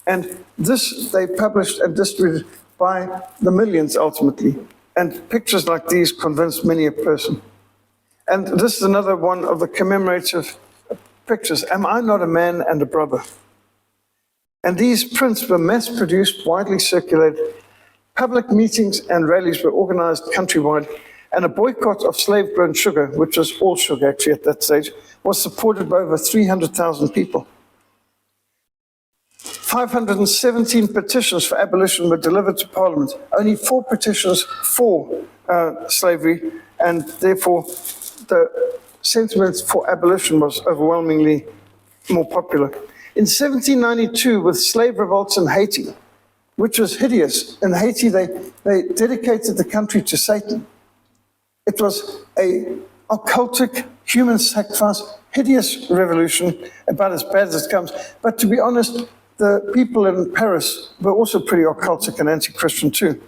And this they published and distributed by the millions ultimately. And pictures like these convinced many a person. And this is another one of the commemorative pictures. Am I not a man and a brother? And these prints were mass-produced, widely circulated. Public meetings and rallies were organized countrywide. And a boycott of slave-grown sugar, which was all sugar actually at that stage, was supported by over 300,000 people. 517 petitions for abolition were delivered to Parliament. Only 4 petitions for slavery, and therefore the sentiment for abolition was overwhelmingly more popular. In 1792, with slave revolts in Haiti, which was hideous. In Haiti, they dedicated the country to Satan. It was an occultic, human sacrifice, hideous revolution, about as bad as it comes. But to be honest, the people in Paris were also pretty occultic and anti-Christian too.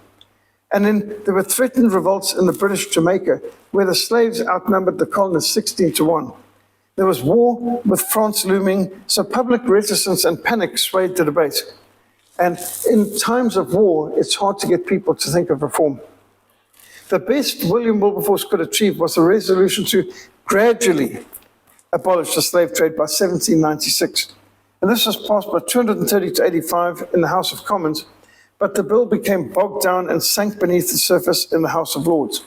And then there were threatened revolts in the British Jamaica, where the slaves outnumbered the colonists 16-1. There was war with France looming, so public reticence and panic swayed the debate. And in times of war, it's hard to get people to think of reform. The best William Wilberforce could achieve was a resolution to gradually abolish the slave trade by 1796. And this was passed by 230 to 85 in the House of Commons, but the bill became bogged down and sank beneath the surface in the House of Lords.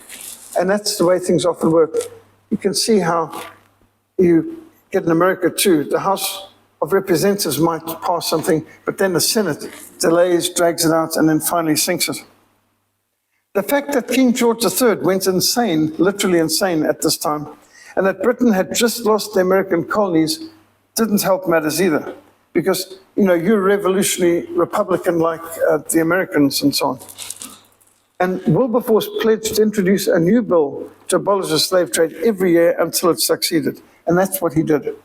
And that's the way things often work. You can see how you get in America too. The House of Representatives might pass something, but then the Senate delays, drags it out, and then finally sinks it. The fact that King George III went insane, literally insane at this time, and that Britain had just lost the American colonies didn't help matters either. Because, you know, you're revolutionary Republican like the Americans and so on. And Wilberforce pledged to introduce a new bill to abolish the slave trade every year until it succeeded. And that's what he did.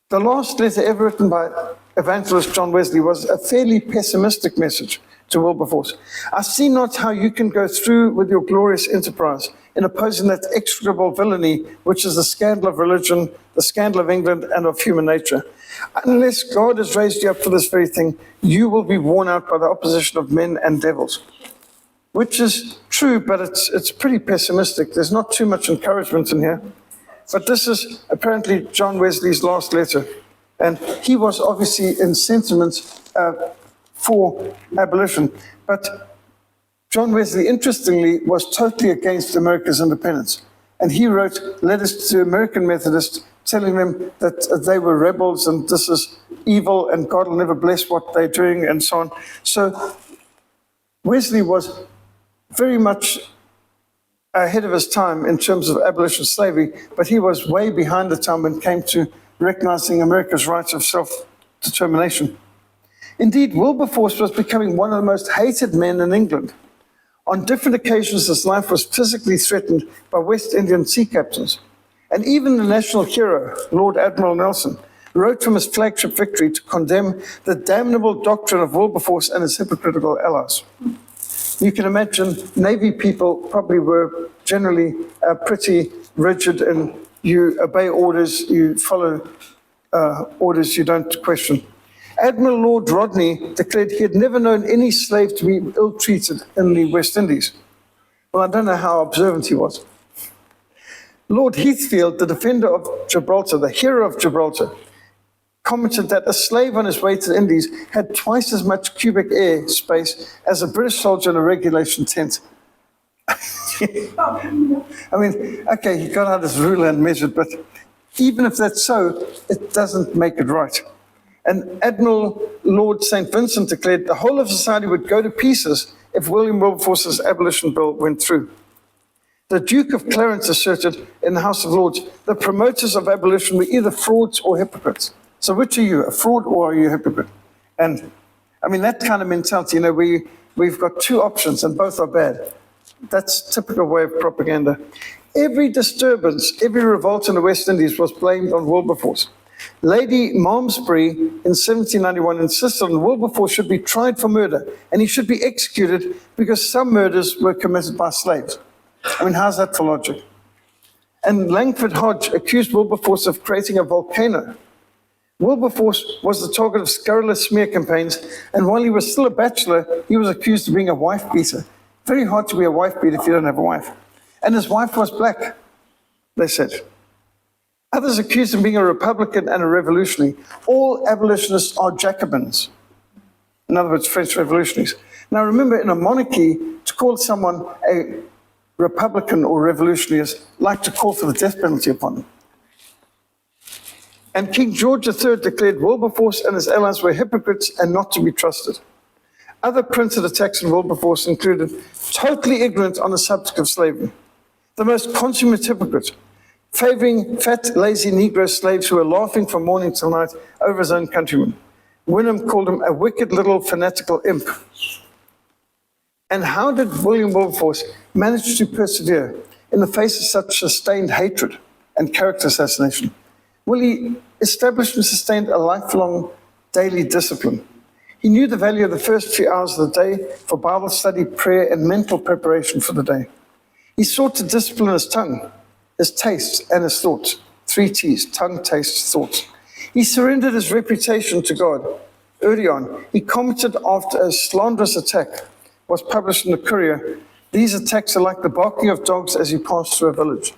The last letter ever written by evangelist John Wesley was a fairly pessimistic message to Wilberforce. I see not how you can go through with your glorious enterprise in opposing that execrable villainy, which is the scandal of religion, the scandal of England, and of human nature. Unless God has raised you up for this very thing, you will be worn out by the opposition of men and devils. Which is true, but it's pretty pessimistic. There's not too much encouragement in here. But this is apparently John Wesley's last letter. And he was obviously in sentiment for abolition. But John Wesley, interestingly, was totally against America's independence. And he wrote letters to American Methodists telling them that they were rebels and this is evil and God will never bless what they're doing and so on. So Wesley was very much ahead of his time in terms of abolition of slavery, but he was way behind the time when it came to recognizing America's rights of self-determination. Indeed, Wilberforce was becoming one of the most hated men in England. On different occasions, his life was physically threatened by West Indian sea captains. And even the national hero, Lord Admiral Nelson, wrote from his flagship Victory to condemn the damnable doctrine of Wilberforce and his hypocritical allies. You can imagine Navy people probably were generally pretty rigid, and you obey orders, you follow orders, you don't question. Admiral Lord Rodney declared he had never known any slave to be ill-treated in the West Indies. Well, I don't know how observant he was. Lord Heathfield, the defender of Gibraltar, the hero of Gibraltar, commented that a slave on his way to the Indies had twice as much cubic air space as a British soldier in a regulation tent. I mean, okay, he got out his ruler and measured, but even if that's so, it doesn't make it right. And Admiral Lord St. Vincent declared the whole of society would go to pieces if William Wilberforce's abolition bill went through. The Duke of Clarence asserted in the House of Lords the promoters of abolition were either frauds or hypocrites. So which are you, a fraud or are you a hypocrite? And I mean, that kind of mentality, you know, where we've got two options and both are bad. That's typical way of propaganda. Every disturbance, every revolt in the West Indies was blamed on Wilberforce. Lady Malmesbury in 1791 insisted on Wilberforce should be tried for murder and he should be executed because some murders were committed by slaves. I mean, how's that for logic? And Langford Hodge accused Wilberforce of creating a volcano. Wilberforce was the target of scurrilous smear campaigns, and while he was still a bachelor, he was accused of being a wife beater. Very hard to be a wife beater if you don't have a wife. And his wife was black, they said. Others accused him of being a Republican and a revolutionary. All abolitionists are Jacobins. In other words, French revolutionaries. Now remember, in a monarchy, to call someone a Republican or revolutionary is like to call for the death penalty upon them. And King George III declared Wilberforce and his allies were hypocrites and not to be trusted. Other printed attacks on Wilberforce included totally ignorant on the subject of slavery, the most consummate hypocrite, favoring fat, lazy Negro slaves who were laughing from morning till night over his own countrymen. Wyndham called him a wicked little fanatical imp. And how did William Wilberforce manage to persevere in the face of such sustained hatred and character assassination? Well, he established and sustained a lifelong daily discipline. He knew the value of the first few hours of the day for Bible study, prayer, and mental preparation for the day. He sought to discipline his tongue, his tastes, and his thoughts. 3 T's, tongue, taste, thoughts. He surrendered his reputation to God. Early on, he commented after a slanderous attack was published in the Courier. These attacks are like the barking of dogs as you pass through a village.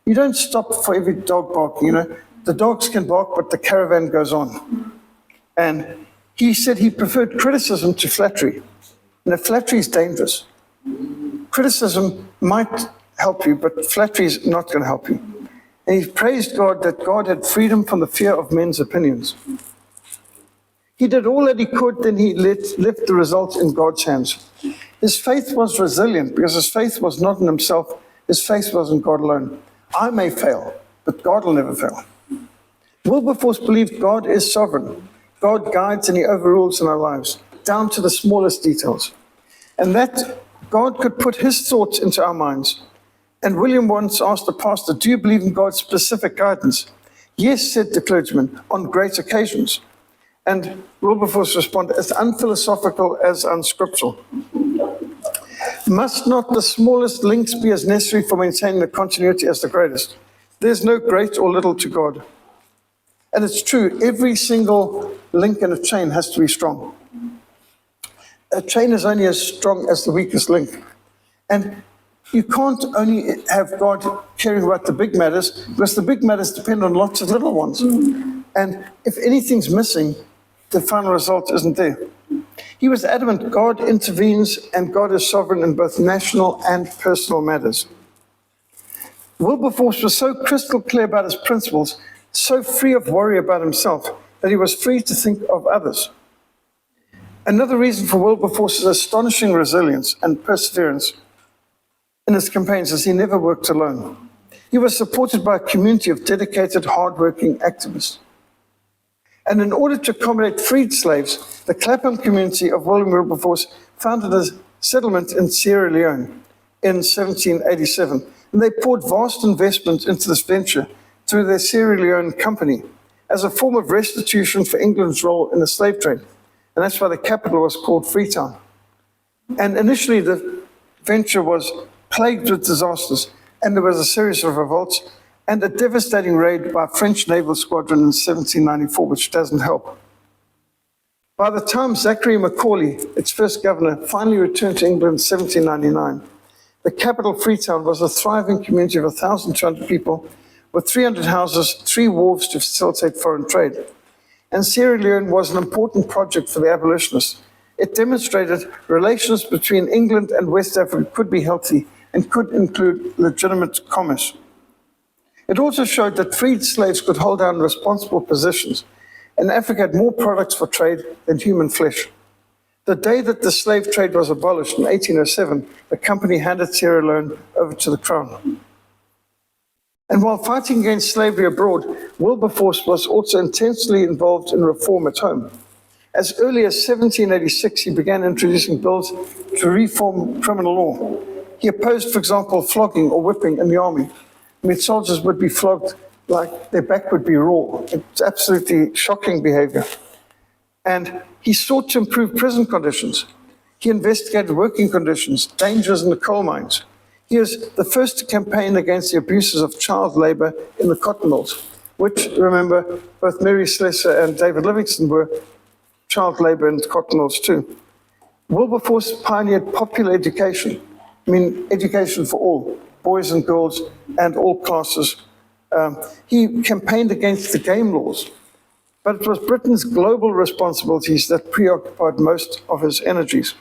You don't stop for every dog barking, you know. The dogs can bark, but the caravan goes on. And he said he preferred criticism to flattery. And flattery is dangerous. Criticism might help you, but flattery is not going to help you. And he praised God that God had freedom from the fear of men's opinions. He did all that he could, then he left the result in God's hands. His faith was resilient because his faith was not in himself, his faith was in God alone. I may fail, but God will never fail. Wilberforce believed God is sovereign. God guides and he overrules in our lives, down to the smallest details. And that God could put his thoughts into our minds. And William once asked the pastor, do you believe in God's specific guidance? Yes, said the clergyman, on great occasions. And Wilberforce responded, as unphilosophical as unscriptural. Must not the smallest links be as necessary for maintaining the continuity as the greatest? There's no great or little to God. And it's true, every single link in a chain has to be strong. A chain is only as strong as the weakest link. And you can't only have God caring about the big matters, because the big matters depend on lots of little ones. And if anything's missing, the final result isn't there. He was adamant God intervenes and God is sovereign in both national and personal matters. Wilberforce was so crystal clear about his principles, so free of worry about himself, that he was free to think of others. Another reason for Wilberforce's astonishing resilience and perseverance in his campaigns is he never worked alone. He was supported by a community of dedicated, hardworking activists. And in order to accommodate freed slaves, the Clapham community of William Wilberforce founded a settlement in Sierra Leone in 1787. And they poured vast investment into this venture through their Sierra Leone company as a form of restitution for England's role in the slave trade. And that's why the capital was called Freetown. And initially the venture was plagued with disasters, and there was a series of revolts and a devastating raid by a French naval squadron in 1794, which doesn't help. By the time Zachary Macaulay, its first governor, finally returned to England in 1799, the capital, Freetown, was a thriving community of 1,200 people with 300 houses, 3 wharves to facilitate foreign trade. And Sierra Leone was an important project for the abolitionists. It demonstrated relations between England and West Africa could be healthy and could include legitimate commerce. It also showed that freed slaves could hold down responsible positions, and Africa had more products for trade than human flesh. The day that the slave trade was abolished in 1807, the company handed Sierra Leone over to the crown. And while fighting against slavery abroad, Wilberforce was also intensely involved in reform at home. As early as 1786, he began introducing bills to reform criminal law. He opposed, for example, flogging or whipping in the army. I mean, soldiers would be flogged like their back would be raw. It's absolutely shocking behavior. And he sought to improve prison conditions. He investigated working conditions, dangers in the coal mines. He was the first to campaign against the abuses of child labor in the cotton mills, which, remember, both Mary Slessor and David Livingstone were child labor in cotton mills too. Wilberforce pioneered popular education, I mean education for all, boys and girls and all classes. He campaigned against the game laws, but it was Britain's global responsibilities that preoccupied most of his energies.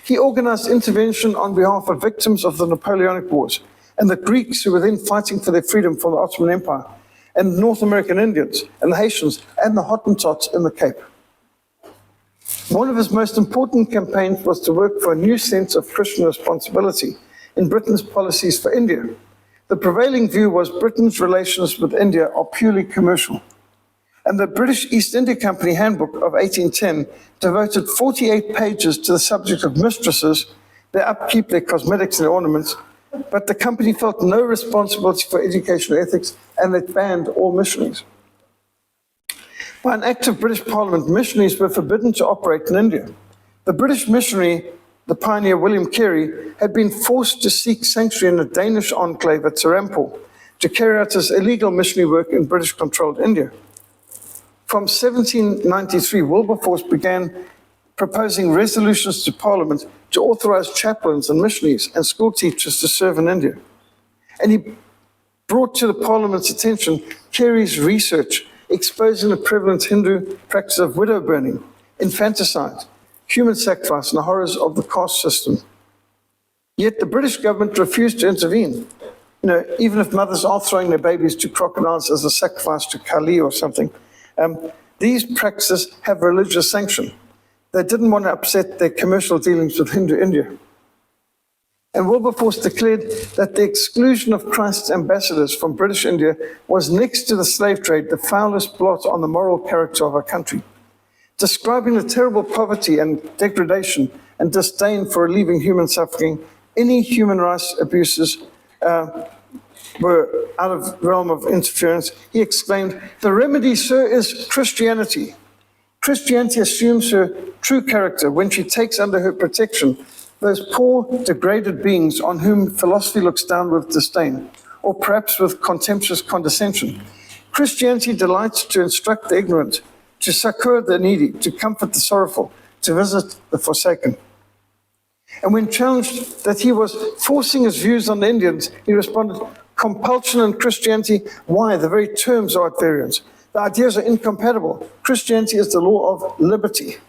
He organized intervention on behalf of victims of the Napoleonic Wars and the Greeks who were then fighting for their freedom from the Ottoman Empire, and North American Indians and the Haitians and the Hottentots in the Cape. One of his most important campaigns was to work for a new sense of Christian responsibility in Britain's policies for India. The prevailing view was Britain's relations with India are purely commercial. And the British East India Company Handbook of 1810 devoted 48 pages to the subject of mistresses, their upkeep, their cosmetics and their ornaments, but the company felt no responsibility for educational ethics and it banned all missionaries. By an act of British Parliament, missionaries were forbidden to operate in India. The British missionary, the pioneer William Carey, had been forced to seek sanctuary in a Danish enclave at Serampore to carry out his illegal missionary work in British-controlled India. From 1793, Wilberforce began proposing resolutions to Parliament to authorize chaplains and missionaries and school teachers to serve in India. And he brought to the Parliament's attention Carey's research exposing the prevalent Hindu practice of widow burning, infanticide, human sacrifice, and the horrors of the caste system. Yet the British government refused to intervene. Even if mothers are throwing their babies to crocodiles as a sacrifice to Kali or something, these practices have religious sanction. They didn't want to upset their commercial dealings with Hindu India. And Wilberforce declared that the exclusion of Christ's ambassadors from British India was, next to the slave trade, the foulest blot on the moral character of our country. Describing the terrible poverty and degradation and disdain for relieving human suffering, any human rights abuses were out of realm of interference. He exclaimed, "The remedy, sir, is Christianity. Christianity assumes her true character when she takes under her protection those poor, degraded beings on whom philosophy looks down with disdain, or perhaps with contemptuous condescension. Christianity delights to instruct the ignorant, to succor the needy, to comfort the sorrowful, to visit the forsaken." And when challenged that he was forcing his views on the Indians, he responded, "Compulsion and Christianity, why? The very terms are at variance. The ideas are incompatible. Christianity is the law of liberty."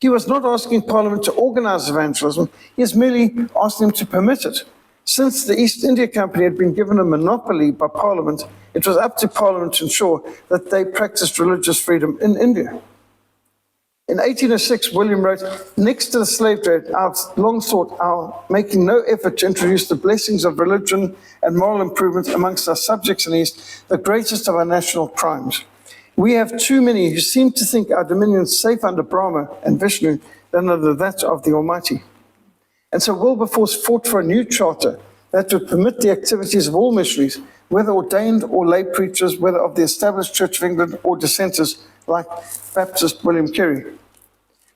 He was not asking Parliament to organize evangelism, he was merely asking them to permit it. Since the East India Company had been given a monopoly by Parliament, it was up to Parliament to ensure that they practiced religious freedom in India. In 1806, William wrote, "Next to the slave trade, I've long thought our making no effort to introduce the blessings of religion and moral improvement amongst our subjects in the East, the greatest of our national crimes. We have too many who seem to think our dominion safe under Brahma and Vishnu than under that of the Almighty." And so Wilberforce fought for a new charter that would permit the activities of all missionaries, whether ordained or lay preachers, whether of the established Church of England or dissenters like Baptist William Carey.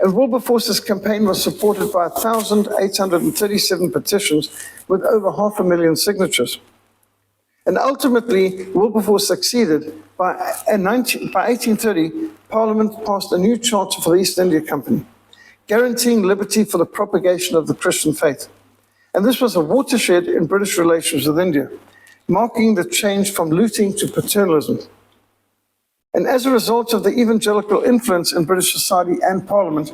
And Wilberforce's campaign was supported by 1,837 petitions with over 500,000 signatures. And ultimately, Wilberforce succeeded. By 1830, Parliament passed a new charter for the East India Company, guaranteeing liberty for the propagation of the Christian faith. And this was a watershed in British relations with India, marking the change from looting to paternalism. And as a result of the evangelical influence in British society and Parliament,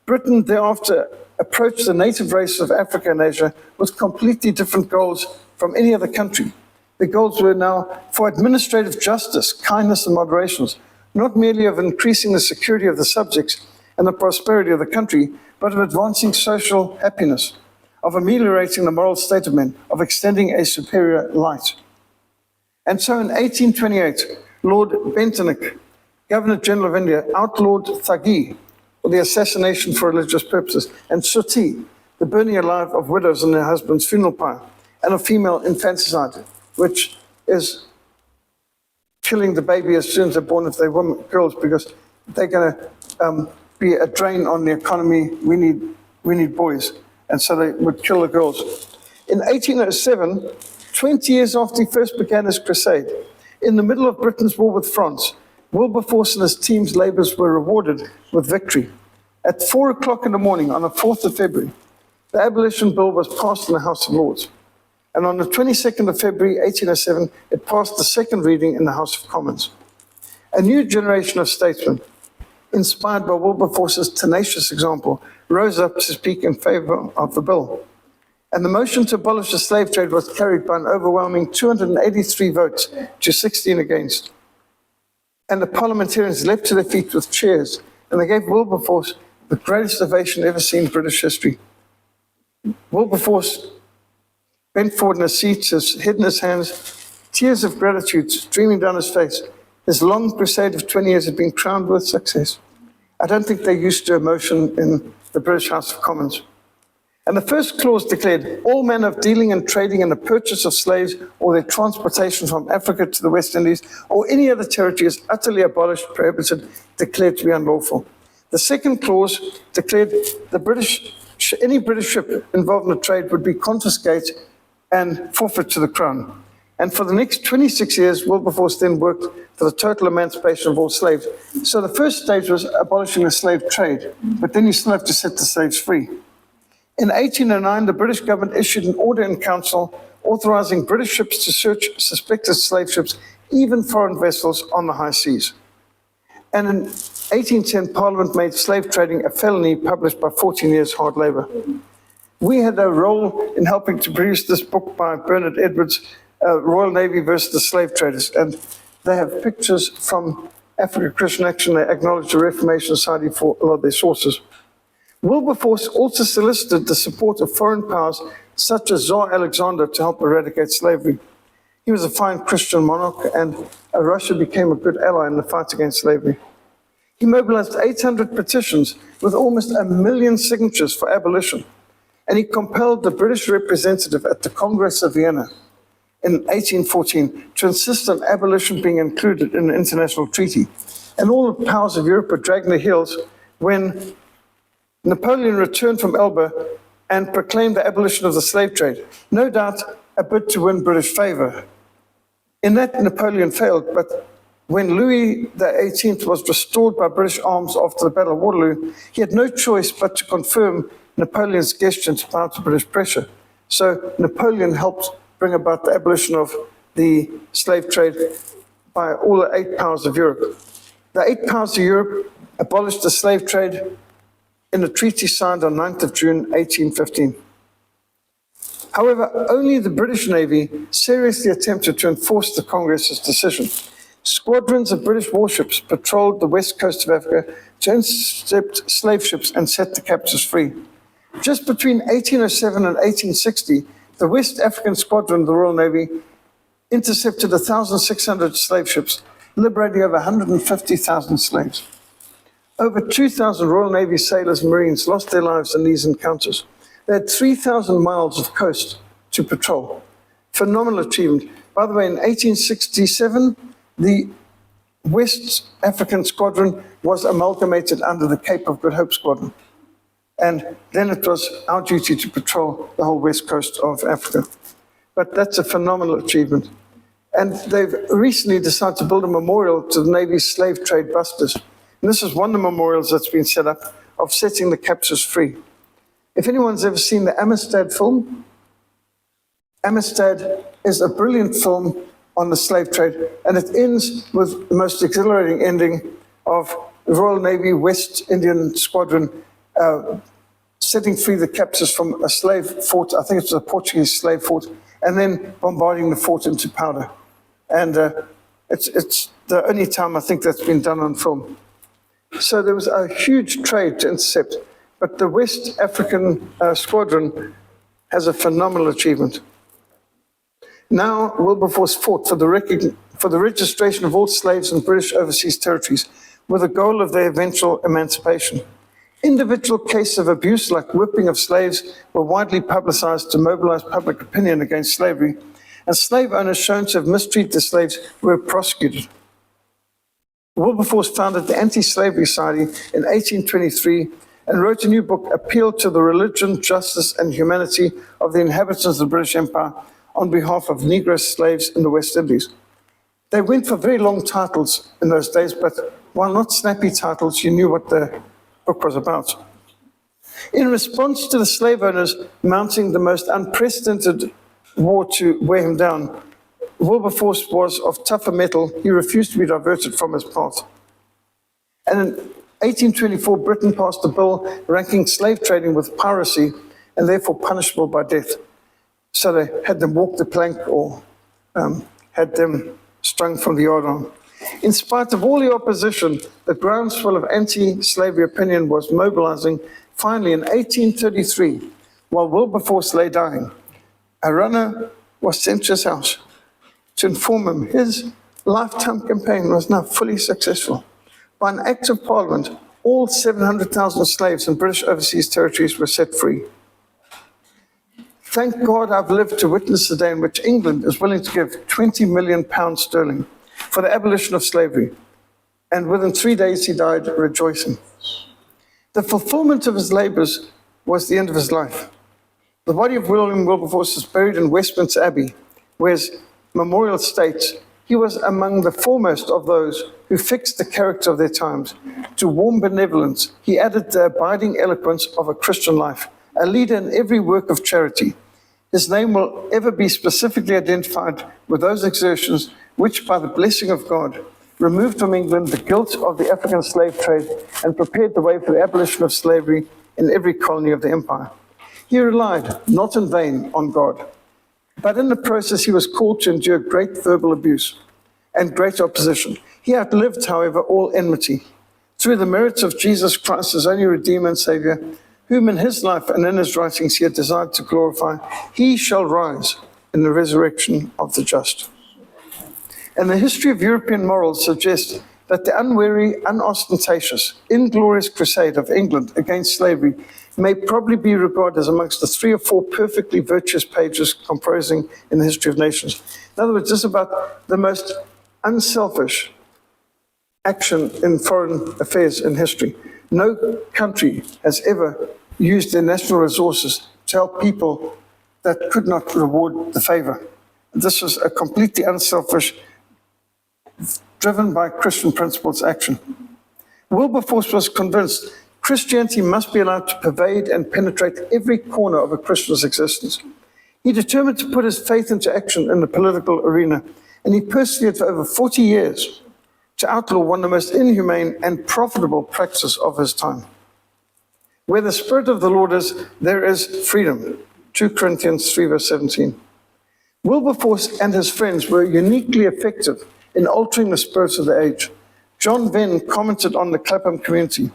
Britain thereafter approached the native races of Africa and Asia with completely different goals from any other country. The goals were now for administrative justice, kindness and moderation, not merely of increasing the security of the subjects and the prosperity of the country, but of advancing social happiness, of ameliorating the moral state of men, of extending a superior light. And so in 1828, Lord Bentinck Governor General of India, outlawed Thagi, or the assassination for religious purposes, and Suti, the burning alive of widows in their husband's funeral pyre, and of female infanticide, which is killing the baby as soon as they're born if they're girls, because they're going to be a drain on the economy. We need boys. And so they would kill the girls. In 1807, 20 years after he first began his crusade, in the middle of Britain's war with France, Wilberforce and his team's labours were rewarded with victory. At 4 o'clock in the morning on the 4th of February, the abolition bill was passed in the House of Lords. And on the 22nd of February, 1807, it passed the second reading in the House of Commons. A new generation of statesmen, inspired by Wilberforce's tenacious example, rose up to speak in favour of the bill. And the motion to abolish the slave trade was carried by an overwhelming 283 votes to 16 against. And the parliamentarians leapt to their feet with cheers, and they gave Wilberforce the greatest ovation ever seen in British history. Wilberforce bent forward in his seat, his head in his hands, tears of gratitude streaming down his face. His long crusade of 20 years had been crowned with success. I don't think they're used to emotion in the British House of Commons. And the first clause declared, all manner of dealing and trading and the purchase of slaves or their transportation from Africa to the West Indies or any other territory is utterly abolished, prohibited, declared to be unlawful. The second clause declared any British ship involved in the trade would be confiscated and forfeit to the Crown. And for the next 26 years, Wilberforce then worked for the total emancipation of all slaves. So the first stage was abolishing the slave trade, but then you still have to set the slaves free. In 1809, the British government issued an order in council authorizing British ships to search suspected slave ships, even foreign vessels on the high seas. And in 1810, Parliament made slave trading a felony, published by 14 years hard labor. We had a role in helping to produce this book by Bernard Edwards, Royal Navy versus the Slave Traders. And they have pictures from Africa Christian Action. They acknowledge the Reformation Society for a lot of their sources. Wilberforce also solicited the support of foreign powers such as Tsar Alexander to help eradicate slavery. He was a fine Christian monarch, and Russia became a good ally in the fight against slavery. He mobilized 800 petitions with almost 1 million signatures for abolition, and he compelled the British representative at the Congress of Vienna in 1814 to insist on abolition being included in an international treaty. And all the powers of Europe were dragging their heels when Napoleon returned from Elba and proclaimed the abolition of the slave trade, no doubt a bid to win British favor. In that, Napoleon failed, but when Louis XVIII was restored by British arms after the Battle of Waterloo, he had no choice but to confirm Napoleon's gesture to bow to British pressure. So Napoleon helped bring about the abolition of the slave trade by all the 8 powers of Europe. The 8 powers of Europe abolished the slave trade in a treaty signed on 9th of June, 1815. However, only the British Navy seriously attempted to enforce the Congress's decision. Squadrons of British warships patrolled the west coast of Africa to intercept slave ships and set the captives free. Just between 1807 and 1860, the West African Squadron of the Royal Navy intercepted 1,600 slave ships, liberating over 150,000 slaves. Over 2,000 Royal Navy sailors and Marines lost their lives in these encounters. They had 3,000 miles of coast to patrol. Phenomenal achievement. By the way, in 1867, the West African Squadron was amalgamated under the Cape of Good Hope Squadron. And then it was our duty to patrol the whole west coast of Africa. But that's a phenomenal achievement. And they've recently decided to build a memorial to the Navy's slave trade busters. And this is one of the memorials that's been set up of setting the captives free. If anyone's ever seen the Amistad film, Amistad is a brilliant film on the slave trade, and it ends with the most exhilarating ending of the Royal Navy West Indian Squadron setting free the captives from a slave fort, I think it was a Portuguese slave fort, and then bombarding the fort into powder. And it's the only time I think that's been done on film. So there was a huge trade to intercept, but the West African Squadron has a phenomenal achievement. Now, Wilberforce fought for the registration of all slaves in British overseas territories with the goal of their eventual emancipation. Individual cases of abuse, like whipping of slaves, were widely publicized to mobilize public opinion against slavery, and slave owners shown to have mistreated the slaves were prosecuted. Wilberforce founded the Anti-Slavery Society in 1823 and wrote a new book, Appeal to the Religion, Justice, and Humanity of the Inhabitants of the British Empire, on behalf of Negro slaves in the West Indies. They went for very long titles in those days, but while not snappy titles, you knew what the book was about. In response to the slave owners mounting the most unprecedented war to wear him down, Wilberforce was of tougher metal. He refused to be diverted from his path. And in 1824, Britain passed a bill ranking slave trading with piracy and therefore punishable by death. So they had them walk the plank or had them strung from the yard arm. In spite of all the opposition, the groundswell of anti-slavery opinion was mobilizing. Finally, in 1833, while Wilberforce lay dying, a runner was sent to his house to inform him his lifetime campaign was now fully successful. By an act of Parliament, all 700,000 slaves in British overseas territories were set free. Thank God I've lived to witness the day in which England is willing to give £20 million sterling for the abolition of slavery. And within 3 days he died rejoicing. The fulfillment of his labors was the end of his life. The body of William Wilberforce is buried in Westminster Abbey, where his memorial states he was among the foremost of those who fixed the character of their times. To warm benevolence, he added the abiding eloquence of a Christian life, a leader in every work of charity. His name will ever be specifically identified with those exertions which, by the blessing of God, removed from England the guilt of the African slave trade and prepared the way for the abolition of slavery in every colony of the empire. He relied, not in vain, on God, but in the process he was called to endure great verbal abuse and great opposition. He outlived, however, all enmity. Through the merits of Jesus Christ, his only Redeemer and Savior, whom in his life and in his writings he had desired to glorify, he shall rise in the resurrection of the just. And the history of European morals suggests that the unwary, unostentatious, inglorious crusade of England against slavery may probably be regarded as amongst the 3 or 4 perfectly virtuous pages composing in the history of nations. In other words, this is about the most unselfish action in foreign affairs in history. No country has ever used their national resources to help people that could not reward the favor. This was a completely unselfish, driven by Christian principles action. Wilberforce was convinced Christianity must be allowed to pervade and penetrate every corner of a Christian's existence. He determined to put his faith into action in the political arena, and he persevered for over 40 years to outlaw one of the most inhumane and profitable practices of his time. Where the Spirit of the Lord is, there is freedom. 2 Corinthians 3, verse 17. Wilberforce and his friends were uniquely effective in altering the spirits of the age. John Venn commented on the Clapham community.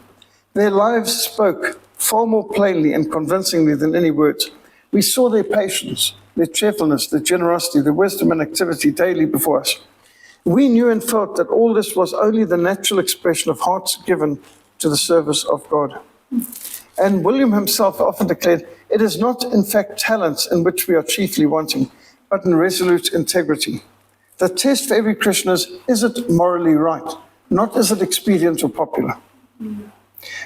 Their lives spoke far more plainly and convincingly than any words. We saw their patience, their cheerfulness, their generosity, their wisdom and activity daily before us. We knew and felt that all this was only the natural expression of hearts given to the service of God. And William himself often declared, it is not in fact talents in which we are chiefly wanting, but in resolute integrity. The test for every Christian is it morally right, not is it expedient or popular.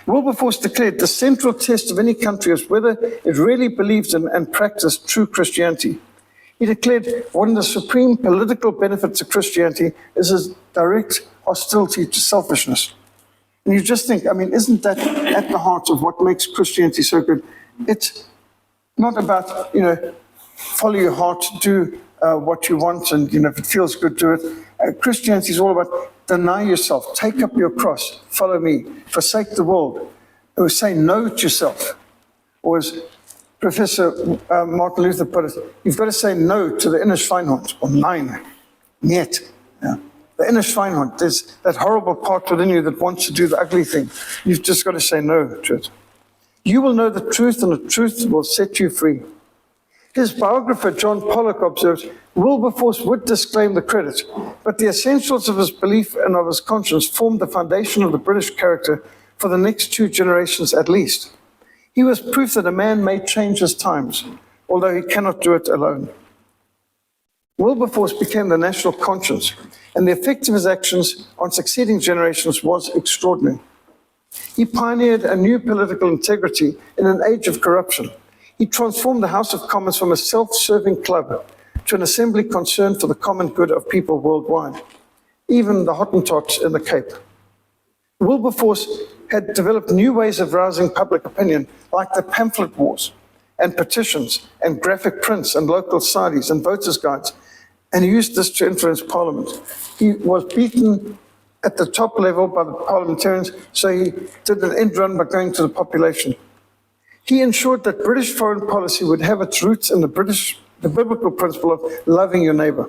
Wilberforce declared the central test of any country is whether it really believes in and practiced true Christianity. He declared one of the supreme political benefits of Christianity is its direct hostility to selfishness. And you just think, I mean, isn't that at the heart of what makes Christianity so good? It's not about, follow your heart, do what you want, and, if it feels good, do it. Christianity is all about deny yourself, take up your cross, follow me, forsake the world, or say no to yourself. Or as Professor Martin Luther put it, you've got to say no to the inner Schweinhund, or nein, niet. Yeah. The inner Schweinhund, there's that horrible part within you that wants to do the ugly thing. You've just got to say no to it. You will know the truth, and the truth will set you free. His biographer, John Pollock, observes, Wilberforce would disclaim the credit, but the essentials of his belief and of his conscience formed the foundation of the British character for the next 2 generations at least. He was proof that a man may change his times, although he cannot do it alone. Wilberforce became the national conscience, and the effect of his actions on succeeding generations was extraordinary. He pioneered a new political integrity in an age of corruption. He transformed the House of Commons from a self-serving club to an assembly concerned for the common good of people worldwide, even the Hottentots in the Cape. Wilberforce had developed new ways of rousing public opinion, like the pamphlet wars and petitions and graphic prints and local societies and voters' guides, and he used this to influence Parliament. He was beaten at the top level by the parliamentarians, so he did an end run by going to the population. He ensured that British foreign policy would have its roots in the biblical principle of loving your neighbor.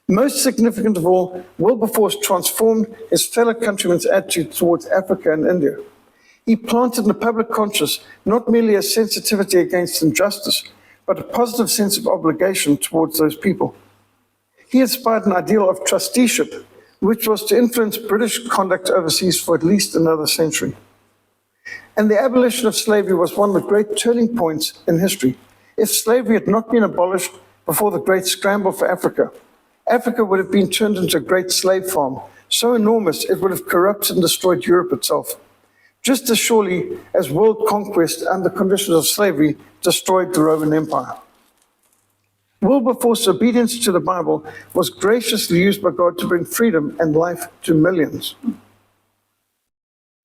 Most significant of all, Wilberforce transformed his fellow countrymen's attitude towards Africa and India. He planted in the public conscience not merely a sensitivity against injustice, but a positive sense of obligation towards those people. He inspired an ideal of trusteeship, which was to influence British conduct overseas for at least another century. And the abolition of slavery was one of the great turning points in history. If slavery had not been abolished before the great scramble for Africa, Africa would have been turned into a great slave farm, so enormous it would have corrupted and destroyed Europe itself, just as surely as world conquest under conditions of slavery destroyed the Roman Empire. Wilberforce's obedience to the Bible was graciously used by God to bring freedom and life to millions.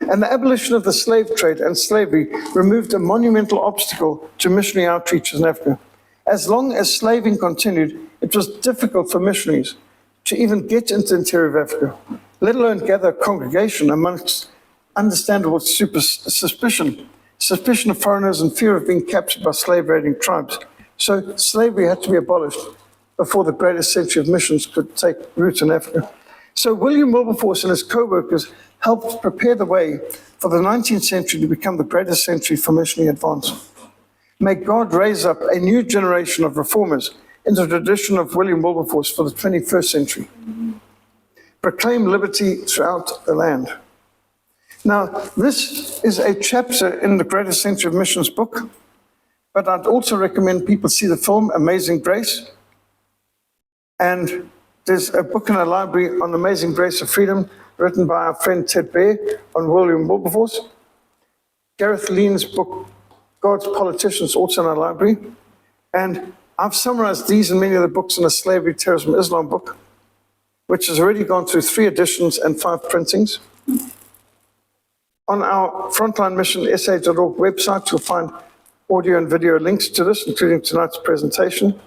And the abolition of the slave trade and slavery removed a monumental obstacle to missionary outreaches in Africa. As long as slaving continued, it was difficult for missionaries to even get into the interior of Africa, let alone gather a congregation amongst understandable suspicion of foreigners and fear of being captured by slave-raiding tribes. So slavery had to be abolished before the greatest century of missions could take root in Africa. So William Wilberforce and his co-workers helped prepare the way for the 19th century to become the greatest century for missionary advance. May God raise up a new generation of reformers in the tradition of William Wilberforce for the 21st century. Proclaim liberty throughout the land. Now, this is a chapter in the Greatest Century of Missions book, but I'd also recommend people see the film Amazing Grace. And there's a book in our library on Amazing Grace of Freedom, written by our friend Ted Baer on William Wilberforce. Gareth Lean's book, God's Politicians, also in our library. And I've summarized these and many other books in a Slavery, Terrorism, Islam book, which has already gone through 3 editions and 5 printings. On our Frontline Mission SA.org website, you'll find audio and video links to this, including tonight's presentation.